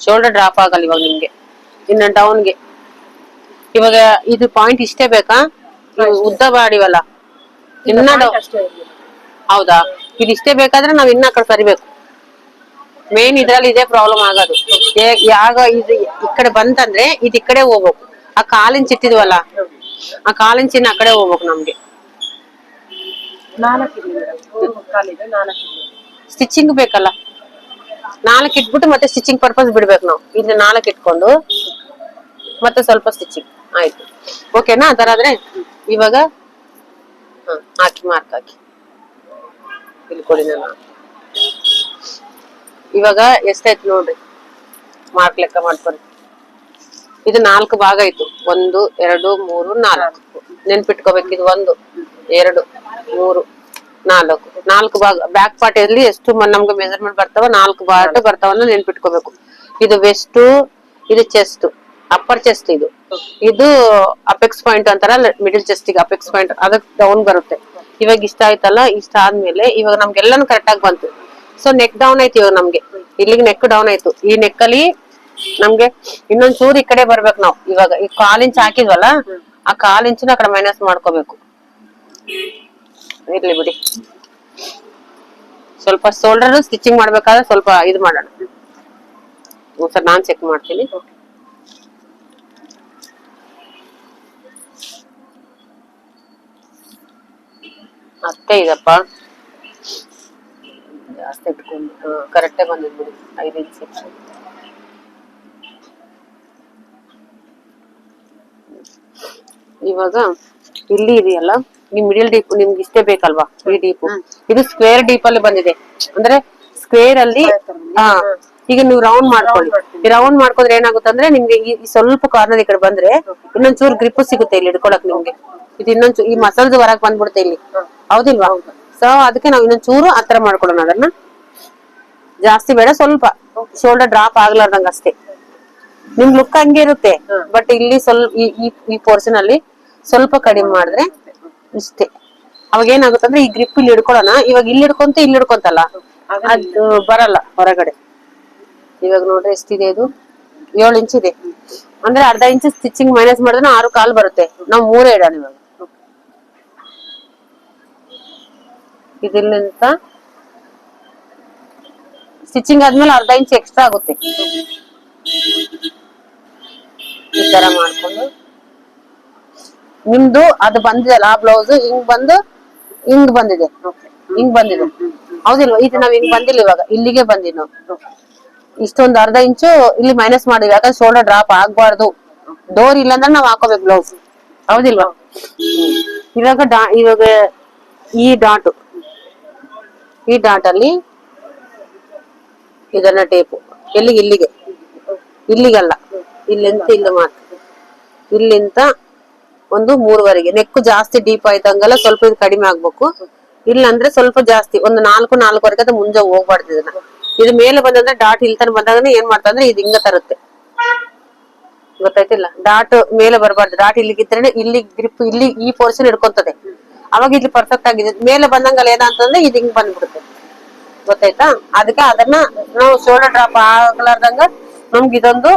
B: ಶೋಲ್ಡರ್ ಡ್ರಾಪ್ ಆಗಲ್ಲ ಇವಾಗ ನಿಮ್ಗೆ. ಇನ್ನ ಡೌನ್ಗೆ ಇವಾಗ ಇದು ಪಾಯಿಂಟ್ ಇಷ್ಟೇ ಬೇಕಾ? ಉದ್ದ ಬಾಡಿವಲ್ಲ ಇನ್ನ ಹೌದಾ? ಇದಿಷ್ಟೇ ಬೇಕಾದ್ರೆ ನಾವ್ ಇನ್ನ ಆ ಕಡೆ ಸರಿಬೇಕು. ಮೇನ್ ಇದ್ರಲ್ಲಿ ಇದೇ ಪ್ರಾಬ್ಲಮ್ ಆಗೋದು. ಯಾಗ ಇದು ಈ ಕಡೆ ಬಂತಂದ್ರೆ ಇದು ಈ ಕಡೆ ಹೋಗ್ಬೇಕು. ಆ ಕಾಲಿನ ಚಿಟ್ಟಿದ್ವಲ್ಲ, ಆ ಕಾಲಿನ ಚಿನ್ನ ಆ ಕಡೆ ಹೋಗ್ಬೇಕು ನಮ್ಗೆ. ಸ್ಟಿಚಿಂಗ್ ಬೇಕಲ್ಲ, 4 ಇಟ್ಬಿಟ್ಟು ಮತ್ತೆ ಸ್ಟಿಚಿಂಗ್ ಪರ್ಪಸ್ ಬಿಡ್ಬೇಕು ನಾವು. ಇಲ್ಲಿ 4 ಇಟ್ಕೊಂಡು ಮತ್ತೆ ಸ್ವಲ್ಪ ಸ್ಟಿಚಿಂಗ್. ಆಯ್ತು, ಓಕೆನಾ? ಅದರ ಆದ್ರೆ ಇವಾಗ ಹಾಕಿ ಮಾರ್ಕ್ ಹಾಕಿ ಇಲ್ಲಿ ಕೊಡಿ. ನಾನು ಇವಾಗ ಎಷ್ಟಾಯ್ತು ನೋಡ್ರಿ, ಮಾರ್ಕ್ ಲೆಕ್ಕ ಮಾಡ್ಕೊಳ್ಳಿ. ಇದು 4 ಭಾಗ ಆಯ್ತು. 1 2 3 4 ನೆನ್ಪಿಟ್ಕೋಬೇಕು. ಇದು 1 2 3 4 ಭಾಗ. ಬ್ಯಾಕ್ ಪಾರ್ಟ್ ಅಲ್ಲಿ ಎಷ್ಟು ನಮ್ಗೆ ಮೆಜರ್ಮೆಂಟ್ ಬರ್ತಾವ, 4 ಪಾರ್ಟ್ ಬರ್ತಾವನ್ನ ನೆನ್ಪಿಟ್ಕೋಬೇಕು. ಇದು ವೆಸ್ಟ್, ಇದು ಚೆಸ್ಟ್, ಅಪ್ಪರ್ ಚೆಸ್ಟ್. ಇದು ಅಪೆಕ್ಸ್ ಪಾಯಿಂಟ್ ಅಂತಾರ, ಮಿಡಿಲ್ ಚೆಸ್ಟ್ ಗೆ ಅಪೆಕ್ಸ್ ಪಾಯಿಂಟ್, ಅದಕ್ಕೆ ಡೌನ್ ಬರುತ್ತೆ. ಇವಾಗ ಇಷ್ಟ ಆಯ್ತಲ್ಲ, ಇಷ್ಟ ಆದ್ಮೇಲೆ ಇವಾಗ ನಮ್ಗೆಲ್ಲಾನು ಕರೆಕ್ಟ್ ಆಗಿ ಬಂತು. ಸೊ ನೆಕ್ ಡೌನ್ ಆಯ್ತು ಇವಾಗ ನಮ್ಗೆ. ಇಲ್ಲಿಗೆ ನೆಕ್ ಡೌನ್ ಆಯ್ತು. ಈ ನೆಕ್ ಅಲ್ಲಿ ನಮ್ಗೆ ಇನ್ನೊಂದ್ ಚೂರು ಈ ಕಡೆ ಬರ್ಬೇಕು ನಾವು. ಇವಾಗ ಈ 1/4 ಇಂಚ್ ಹಾಕಿದ್ವಲ್ಲ, ಆ 1/4 ಇಂಚಿನ ಆ ಕಡೆ ಮೈನಸ್ ಮಾಡ್ಕೋಬೇಕು. ಇರ್ಲಿ ಬಿಡಿ. ಸ್ವಲ್ಪ ಶೋಲ್ಡರ್ ಸ್ಟಿಚಿಂಗ್ ಮಾಡ್ಬೇಕಾದ್ರೆ ಸ್ವಲ್ಪ ಇದು ಮಾಡೋಣ. ಒಂದ್ಸಲ ನಾನ್ ಚೆಕ್ ಮಾಡ್ತೀನಿ. ಅಷ್ಟೇ ಇದಪ್ಪ, ಜಾಸ್ತಿ ಇಟ್ಕೊಂಡು ಕರೆಕ್ಟೇ ಬಂದಿದ್ ಬಿಡಿ. 5 ಇಂಚ್. ಇವಾಗ ಇಲ್ಲಿ ಇದೆಯಲ್ಲ, ನಿಮ್ ಮಿಡಿಲ್ ಡೀಪ್ ನಿಮ್ಗೆ ಇಷ್ಟೇ ಬೇಕಲ್ವಾ? ಈ ಡೀಪ್ ಇದು ಸ್ಕ್ವೇರ್ ಡೀಪ್ ಅಲ್ಲಿ ಬಂದಿದೆ. ಅಂದ್ರೆ ಸ್ಕ್ವೇರ್ ಅಲ್ಲಿ ಈಗ ನೀವು ರೌಂಡ್ ಮಾಡ್ಕೊಳ್ಳಿ. ರೌಂಡ್ ಮಾಡ್ಕೊಂಡ್ರೆ ಏನಾಗುತ್ತೆ ಅಂದ್ರೆ ನಿಮ್ಗೆ ಈ ಸ್ವಲ್ಪ ಕಾರ್ನರ್ ಈ ಕಡೆ ಬಂದ್ರೆ ಇನ್ನೊಂಚೂರು ಗ್ರಿಪ್ ಸಿಗುತ್ತೆ ಇಲ್ಲಿ ಹಿಡ್ಕೊಳಕ್ ನಿಮ್ಗೆ. ಇದು ಇನ್ನೊಂಚೂರು ಈ ಮಸಲ್ದ ಹೊರಗ್ ಬಂದ್ಬಿಡುತ್ತೆ ಇಲ್ಲಿ, ಹೌದಿಲ್ವಾ? ಸೊ ಅದಕ್ಕೆ ನಾವು ಇನ್ನೊಂಚೂರು ಆತರ ಮಾಡ್ಕೊಳ್ಳೋಣ. ಅದನ್ನ ಜಾಸ್ತಿ ಬೇಡ, ಸ್ವಲ್ಪ ಶೋಲ್ಡರ್ ಡ್ರಾಪ್ ಆಗ್ಲಾರ್ದಂಗ ಅಷ್ಟೇ. ನಿಮ್ ಲುಕ್ ಹಂಗೆ ಇರುತ್ತೆ, ಬಟ್ ಇಲ್ಲಿ ಸ್ವಲ್ಪ ಈ ಪೋರ್ಷನ್ ಅಲ್ಲಿ ಸ್ವಲ್ಪ ಕಡಿಮೆ ಮಾಡಿದ್ರೆ ಇಷ್ಟೇ. ಅವಾಗ ಏನಾಗುತ್ತಂದ್ರೆ ಈ ಗ್ರಿಪ್ ಇಲ್ಲಿ ಹಿಡ್ಕೊಳ್ಳೋಣ. ಇವಾಗ ಇಲ್ಲಿ ಇಲ್ಲಿ ಹಿಡ್ಕೊಂತಲ್ಲ, ಅದು ಬರಲ್ಲ ಹೊರಗಡೆ. ಇವಾಗ ನೋಡ್ರಿ ಎಷ್ಟಿದೆ ಇದು, 7 ಇಂಚ್ ಇದೆ. ಅಂದ್ರೆ ಅರ್ಧ ಇಂಚ್ ಸ್ಟಿಚಿಂಗ್ ಮೈನಸ್ ಮಾಡಿದ್ರೆ 6 ಕಾಲ್ ಬರುತ್ತೆ. ನಾವು 3 ಇಡೋಣ ಇವಾಗ. ಇದರಿಂದ ಸ್ಟಿಚಿಂಗ್ ಆದ್ಮೇಲೆ ಅರ್ಧ ಇಂಚ್ ಎಕ್ಸ್ಟ್ರಾ ಆಗುತ್ತೆ. ಈ ತರ ಮಾಡ್ಕೊಂಡು ನಿಮ್ದು ಅದು ಬಂದಿದೆಲ್ಲ ಆ ಬ್ಲೌಸ್ ಹಿಂಗ್ ಬಂದಿದೆ, ಹಿಂಗ್ ಬಂದಿದೆ, ಹೌದಿಲ್ವಾ? ಇದು ನಾವ್ ಹಿಂಗ್ ಬಂದಿಲ್ಲ, ಇವಾಗ ಇಲ್ಲಿಗೆ ಬಂದಿದ್ ನಾವು. ಇಷ್ಟೊಂದು ಅರ್ಧ ಇಂಚು ಇಲ್ಲಿ ಮೈನಸ್ ಮಾಡಿದ್ವಿ, ಯಾಕಂದ್ರೆ ಶೋಲ್ಡರ್ ಡ್ರಾಪ್ ಆಗ್ಬಾರ್ದು. ಡೋರ್ ಇಲ್ಲ ಅಂದ್ರೆ ನಾವ್ ಹಾಕೋಬೇಕು ಬ್ಲೌಸ್, ಹೌದಿಲ್ವಾ? ಇವಾಗ ಈ ಡಾಟ್ ಅಲ್ಲಿ ಇದನ್ನ ಟೇಪು ಇಲ್ಲಿಗಲ್ಲ, ಇಲ್ಲಿಂದ ಇಲ್ಲಿ ಮಾತ್ರ. ಇಲ್ಲಿಂದ ಒಂದು 3ವರೆಗೆ. ನೆಕ್ ಜಾಸ್ತಿ ಡೀಪ್ ಆಯ್ತಂಗಲ್ಲ, ಸ್ವಲ್ಪ ಇದು ಕಡಿಮೆ ಆಗ್ಬೇಕು. ಇಲ್ಲ ಅಂದ್ರೆ ಸ್ವಲ್ಪ ಜಾಸ್ತಿ, ಒಂದು 4-4ವರೆಗೆ ಅದು ಮುಂಜೆ ಹೋಗ್ಬಾರ್ದು. ಇದು ಮೇಲೆ ಬಂದಂದ್ರೆ ಡಾಟ್ ಇಲ್ತಾನ ಬಂದಾಗ ಏನ್ ಮಾಡ್ತಂದ್ರೆ ಇದು ಹಿಂಗ ತರುತ್ತೆ, ಗೊತ್ತಾಯ್ತಿಲ್ಲ? ಡಾಟ್ ಮೇಲೆ ಬರಬಾರ್ದು. ಡಾಟ್ ಇಲ್ಲಿಗಿದ್ರೆ ಇಲ್ಲಿ ಗ್ರಿಪ್ ಇಲ್ಲಿ ಈ ಪೋರ್ಷನ್ ಹಿಡ್ಕೊಂತದೆ, ಅವಾಗ ಇಲ್ಲಿ ಪರ್ಫೆಕ್ಟ್ ಆಗಿದೆ. ಮೇಲೆ ಬಂದಂಗಲ್ಲ ಏನಂತಂದ್ರೆ ಇದು ಹಿಂಗ್ ಬಂದ್ಬಿಡುತ್ತೆ. ಗೊತ್ತಾಯ್ತಾ? ಅದಕ್ಕೆ ಅದನ್ನ ನಾವು ಶೋಲ್ಡರ್ ಡ್ರಾಪ್ ಆಗ್ಲಾರ್ದಂಗ ನಮ್ಗೆ ಇದೊಂದು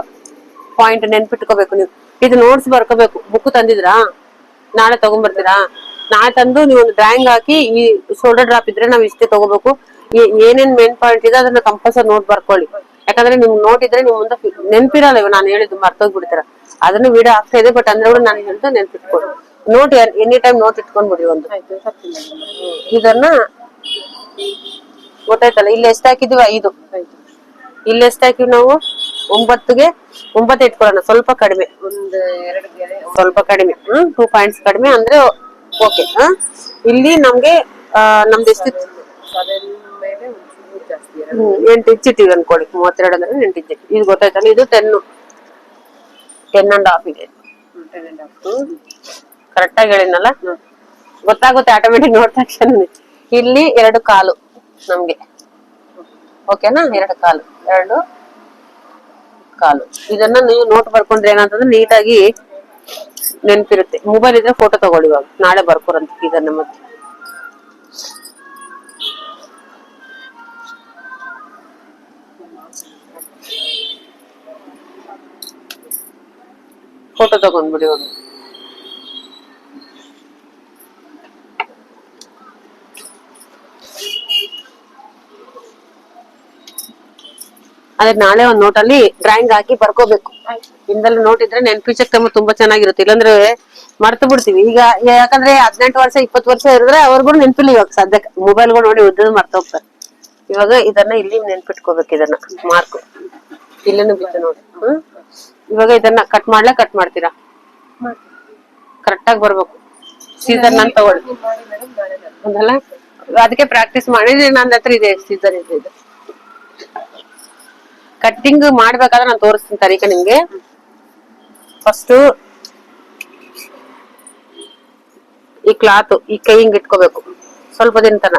B: ಪಾಯಿಂಟ್ ನೆನ್ಪಿಟ್ಕೋಬೇಕು. ನೀವು ಇದು ನೋಟ್ಸ್ ಬರ್ಕೋಬೇಕು. ಬುಕ್ ತಂದಿದ್ರಾ? ನಾಳೆ ತಗೊಂಡ್ಬರ್ತೀರಾ? ನಾಳೆ ತಂದು ನೀವು ಒಂದು ಡ್ರಾಯಿಂಗ್ ಹಾಕಿ ಈ ಶೋಲ್ಡರ್ ಡ್ರಾಪ್ ಇದ್ರೆ ನಾವ್ ಇಷ್ಟೇ ತಗೋಬೇಕು, ಏನೇನ್ ಮೇನ್ ಪಾಯಿಂಟ್ ಇದೆ ಅದನ್ನ ಕಂಪಲ್ಸರಿ ನೋಟ್ ಬರ್ಕೊಳ್ಳಿ. ಯಾಕಂದ್ರೆ ನಿಮ್ ನೋಟ್ ಇದ್ರೆ ನಿಮ್ ಮುಂದೆ ನೆನ್ಪಿರಲ್ಲ. ಇವ್ ನಾನು ಹೇಳಿದ್ದು ಮರ್ತೋಗ್ಬಿಡ್ತೀರ. ಅದನ್ನ ವಿಡಿಯೋ ಆಗ್ತಾ ಇದೆ, ಬಟ್ ಅಂದ್ರೆ ಕೂಡ ನಾನು ಹೇಳ್ತಾ ನೆನ್ಪಿಟ್ಕೊಳ್ಳಿ. ನೋಟ್ ಎನಿ ಟೈಮ್ ನೋಟ್ ಇಟ್ಕೊಂಡ್ಬಿಡಿ ಒಂದು. ಇದನ್ನ ಗೊತ್ತಾಯ್ತಲ್ಲ? ಇಲ್ಲಿ ಎಷ್ಟ್ ಹಾಕಿದ್ವಿ? 5. ಇಲ್ಲಿ ಎಷ್ಟ್ ಹಾಕಿವಿ ನಾವು? 9ಗೆ 9 ಇಟ್ಕೊಳ್ಳೋಣ. ಸ್ವಲ್ಪ ಕಡಿಮೆ, ಸ್ವಲ್ಪ ಕಡಿಮೆ. 2 ಪಾಯಿಂಟ್ಸ್ ಕಡಿಮೆ ಅಂದ್ರೆ ಓಕೆ. ಇಲ್ಲಿ ನಮ್ಗೆ ನಮ್ದು ಎಷ್ಟಿತ್ತು? 8 ಇಂಚ್ ಇಟ್ಟಿವಿ ಅನ್ಕೊಳ್ಳಿ. 32 ಅಂದ್ರೆ 8 ಇಂಚ್. ಇದು ಗೊತ್ತಾಯ್ತಲ್ಲ? ಇದು 10.5 ಇದೆ. ಕರೆಕ್ಟ್ ಆಗಿ ಹೇಳಿದ್ನಲ್ಲ? ಗೊತ್ತಾಗುತ್ತೆ ಆಟೋಮೆಟಿಕ್ ನೋಡ್ ತಕ್ಷಣ. ಇಲ್ಲಿ 2 ಕಾಲು ನಮ್ಗೆ, ಓಕೆನಾ? 2 ಕಾಲು. ಇದನ್ನ ನೀವು ನೋಟ್ ಬರ್ಕೊಂಡ್ರೆ ಏನಂತಂದ್ರೆ ನೀಟಾಗಿ ನೆನ್ಪಿರುತ್ತೆ. ಮೊಬೈಲ್ ಇದ್ರೆ ಫೋಟೋ ತಗೊಳ್ಳಿ, ಇವಾಗ ನಾಳೆ ಬರ್ಕೊರಂತ ಇದನ್ನ. ಮತ್ತೆ ಫೋಟೋ ತಗೊಂಡ್ಬಿಡಿ ಒಂದು. ಅದೇ ನಾಳೆ ಒಂದ್ ನೋಟ್ ಅಲ್ಲಿ ಡ್ರಾಯಿಂಗ್ ಹಾಕಿ ಬರ್ಕೋಬೇಕು. ಹಿಂದಲ್ಲಿ ನೋಟ್ ಇದ್ರೆ ನೆನ್ಪಿಸಕ್ ತುಂಬಾ ಚೆನ್ನಾಗಿರುತ್ತೆ. ಇಲ್ಲಾಂದ್ರೆ ಮರ್ತು ಬಿಡ್ತೀವಿ. ಈಗ ಯಾಕಂದ್ರೆ 18 ವರ್ಷ 20 ವರ್ಷ ಇರಿದ್ರೆ ಅವ್ರಿಗೂ ನೆನ್ಪಿಲ್ಲ. ಇವಾಗ ಸದ್ಯಕ್ಕೆ ಮೊಬೈಲ್ಗಳು ನೋಡಿ ಉದ್ದದ ಮರ್ತೋಗ್ತಾರೆ. ಇವಾಗ ಇದನ್ನ ಇಲ್ಲಿ ನೆನ್ಪಿಟ್ಕೋಬೇಕು. ಇದನ್ನ ಮಾರ್ಕ್ ಇಲ್ಲಿನೂ ಬಿತ್ತು ನೋಡಿ. ಇವಾಗ ಇದನ್ನ ಕಟ್ ಮಾಡ್ತೀರಾ? ಕರೆಕ್ಟ್ ಆಗಿ ಬರ್ಬೇಕು. ಸೀಸನ್ ನಾನು ತಗೊಳ್ಳಿ ಅದಲ್ಲ, ಅದಕ್ಕೆ ಪ್ರಾಕ್ಟೀಸ್ ಮಾಡಿದ್ರೆ ನನ್ನ ಹತ್ರ ಇದೆ ಸೀಸನ್ ಇದೆ. ಕಟ್ಟಿಂಗ್ ಮಾಡ್ಬೇಕಾದ್ರೆ ನಾನು ತೋರಿಸ್ತೀನಿ ತರೀಕ ನಿಮ್ಗೆ. ಫಸ್ಟ್ ಈ ಕ್ಲಾತ್ ಈ ಕೈ ಹಿಂಗ್ ಇಟ್ಕೋಬೇಕು. ಸ್ವಲ್ಪ ದಿನ ತನ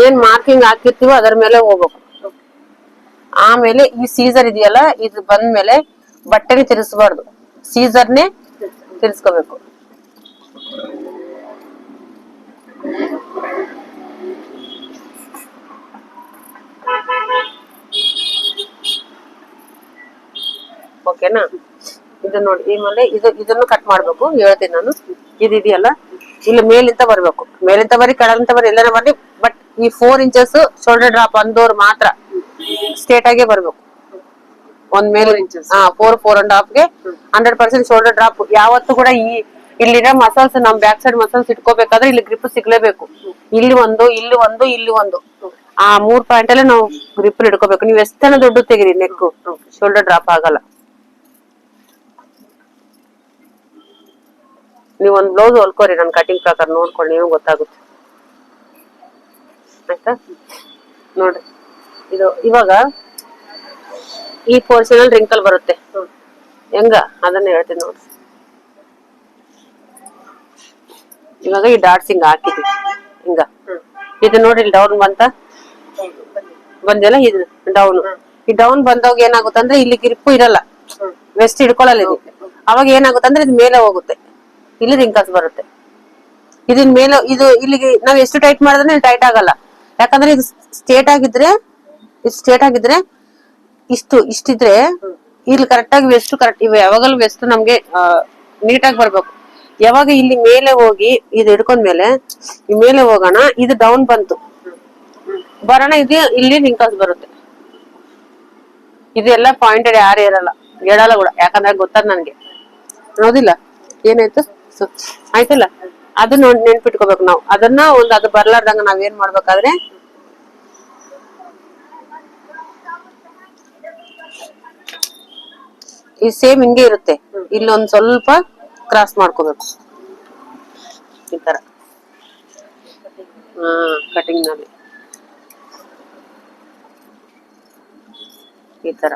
B: ಏನ್ ಮಾರ್ಕಿಂಗ್ ಹಾಕಿರ್ತೀವೋ ಅದರ ಮೇಲೆ ಹೋಗ್ಬೇಕು. ಆಮೇಲೆ ಈ ಸೀಸರ್ ಇದೆಯಲ್ಲ, ಇದು ಬಂದ್ಮೇಲೆ ಬಟ್ಟೆಗೆ ತಿರ್ಸ್ಬಾರ್ದು, ಸೀಸರ್ನೇ ತಿರ್ಸ್ಕೋಬೇಕು. ಓಕೆನಾ? ಇದು ನೋಡಿ, ಆಮೇಲೆ ಇದನ್ನು ಕಟ್ ಮಾಡ್ಬೇಕು. ಹೇಳ್ತೀನಿ ನಾನು. ಇದೆಯಲ್ಲ, ಇಲ್ಲಿ ಮೇಲಿಂದ ಬರ್ಬೇಕು. ಮೇಲಿಂದ ಬರಿ, ಕೆಳಗಿಂದ ಬರಿ, ಎಲ್ಲಾನ ಬರ್ಲಿ. ಬಟ್ ಈ 4 ಇಂಚಸ್ ಶೋಲ್ಡರ್ ಡ್ರಾಪ್ ಅಂದೋರು ಮಾತ್ರ ಸ್ಟ್ರೇಟ್ ಆಗೇ ಬರ್ಬೇಕು. ಒಂದ್ ಮೇಲೆ 4.5ಗೆ 100% ಶೋಲ್ಡರ್ ಡ್ರಾಪ್. ಯಾವತ್ತು ಕೂಡ ಇಲ್ಲಿರೋ ಮಸಲ್ಸ್, ನಮ್ ಬ್ಯಾಕ್ ಸೈಡ್ ಮಸಲ್ಸ್ ಇಟ್ಕೋಬೇಕಾದ್ರೆ ಇಲ್ಲಿ ಗ್ರಿಪ್ ಸಿಗ್ಲೇಬೇಕು. ಇಲ್ಲಿ ಒಂದು, ಇಲ್ಲಿ ಒಂದು, ಆ 3 ಪಾಯಿಂಟ್ ಅಲ್ಲೇ ನಾವು ಗ್ರಿಪ್ ಇಟ್ಕೋಬೇಕು. ನೀವು ಎಷ್ಟನ ದೊಡ್ಡ ತೆಗಿರಿ, ನೆಕ್ ಶೋಲ್ಡರ್ ಡ್ರಾಪ್ ಆಗಲ್ಲ. ನೀವ್ ಒಂದ್ ಬ್ಲೌಸ್ ಹೊಲ್ಕೋರಿ, ನನ್ ಕಟಿಂಗ್ ಪ್ರಕಾರ ನೋಡ್ಕೊಂಡು ನೀವು ಗೊತ್ತಾಗುತ್ತೆ. ಆಯ್ತಾ? ನೋಡ್ರಿ, ಇದು ಇವಾಗ ಈ ಪೋರ್ಷನ್ ಅಲ್ಲಿ ರಿಂಕಲ್ ಬರುತ್ತೆ. ಹೆಂಗ ಅದನ್ನ ಹೇಳ್ತೀನಿ ನೋಡ್ರಿ. ಇವಾಗ ಈ ಡಾಟ್ಸ್ ಹಿಂಗ ಹಾಕಿದ್ವಿ, ಹಿಂಗ. ಇದು ನೋಡಿ, ಇಲ್ಲಿ ಡೌನ್ ಬಂದಿಲ್ಲ, ಇದು ಡೌನ್. ಈ ಡೌನ್ ಬಂದಾಗ ಏನಾಗುತ್ತೆ ಅಂದ್ರೆ ಇಲ್ಲಿ ಗ್ರಿಪ್ ಇರಲ್ಲ, ವೆಸ್ಟ್ ಹಿಡ್ಕೊಳ್ಳಲ್ಲ ಇದು. ಅವಾಗ ಏನಾಗುತ್ತೆ ಅಂದ್ರೆ ಇದು ಮೇಲೆ ಹೋಗುತ್ತೆ, ಇಲ್ಲಿ ರಿಂಕಲ್ಸ್ ಬರುತ್ತೆ. ಇದನ್ ಮೇಲೆ ಇಲ್ಲಿಗೆ ನಾವ್ ಎಷ್ಟು ಟೈಟ್ ಮಾಡಿದ್ರೆ ಟೈಟ್ ಆಗಲ್ಲ. ಯಾಕಂದ್ರೆ ಇದು ಸ್ಟ್ರೇಟ್ ಆಗಿದ್ರೆ ಇಷ್ಟಿದ್ರೆ ಇಲ್ಲಿ ಕರೆಕ್ಟ್ ಆಗಿ ವೆಸ್ಟ್ ಕರೆಕ್ಟ್ ಇವೆ. ಯಾವಾಗಲೂ ವೆಸ್ಟ್ ನಮ್ಗೆ ನೀಟಾಗಿ ಬರ್ಬೇಕು. ಯಾವಾಗ ಇಲ್ಲಿ ಮೇಲೆ ಹೋಗಿ ಇದು ಹಿಡ್ಕೊಂಡ್ಮೇಲೆ ಈ ಮೇಲೆ ಹೋಗೋಣ, ಇದು ಡೌನ್ ಬಂತು ಬರೋಣ, ಇದು ಇಲ್ಲಿ ರಿಂಕಲ್ಸ್ ಬರುತ್ತೆ. ಇದೆಲ್ಲ ಪಾಯಿಂಟೆಡ್ ಯಾರು ಹೇಳಲ್ಲ ಕೂಡ, ಯಾಕಂದ್ರೆ ಗೊತ್ತದ ನನ್ಗೆ. ನೋಡಿಲ್ಲ ಏನಾಯ್ತು? ಆಯ್ತಲ್ಲ, ಅದನ್ನ ನೆನ್ಪಿಟ್ಕೋಬೇಕು ನಾವು. ಅದನ್ನ ಅದು ಬರ್ಲಾರ್ದಂಗ ನಾವ್ ಏನ್ ಮಾಡ್ಬೇಕಾದ್ರೆ ಈ ಸೇಮ್ ಹಿಂಗೆ ಇರುತ್ತೆ. ಇಲ್ಲೊಂದ್ ಸ್ವಲ್ಪ ಕ್ರಾಸ್ ಮಾಡ್ಕೋಬೇಕು ಈ ತರ. ಕಟಿಂಗ್ ನಲ್ಲಿ ಈ ತರ.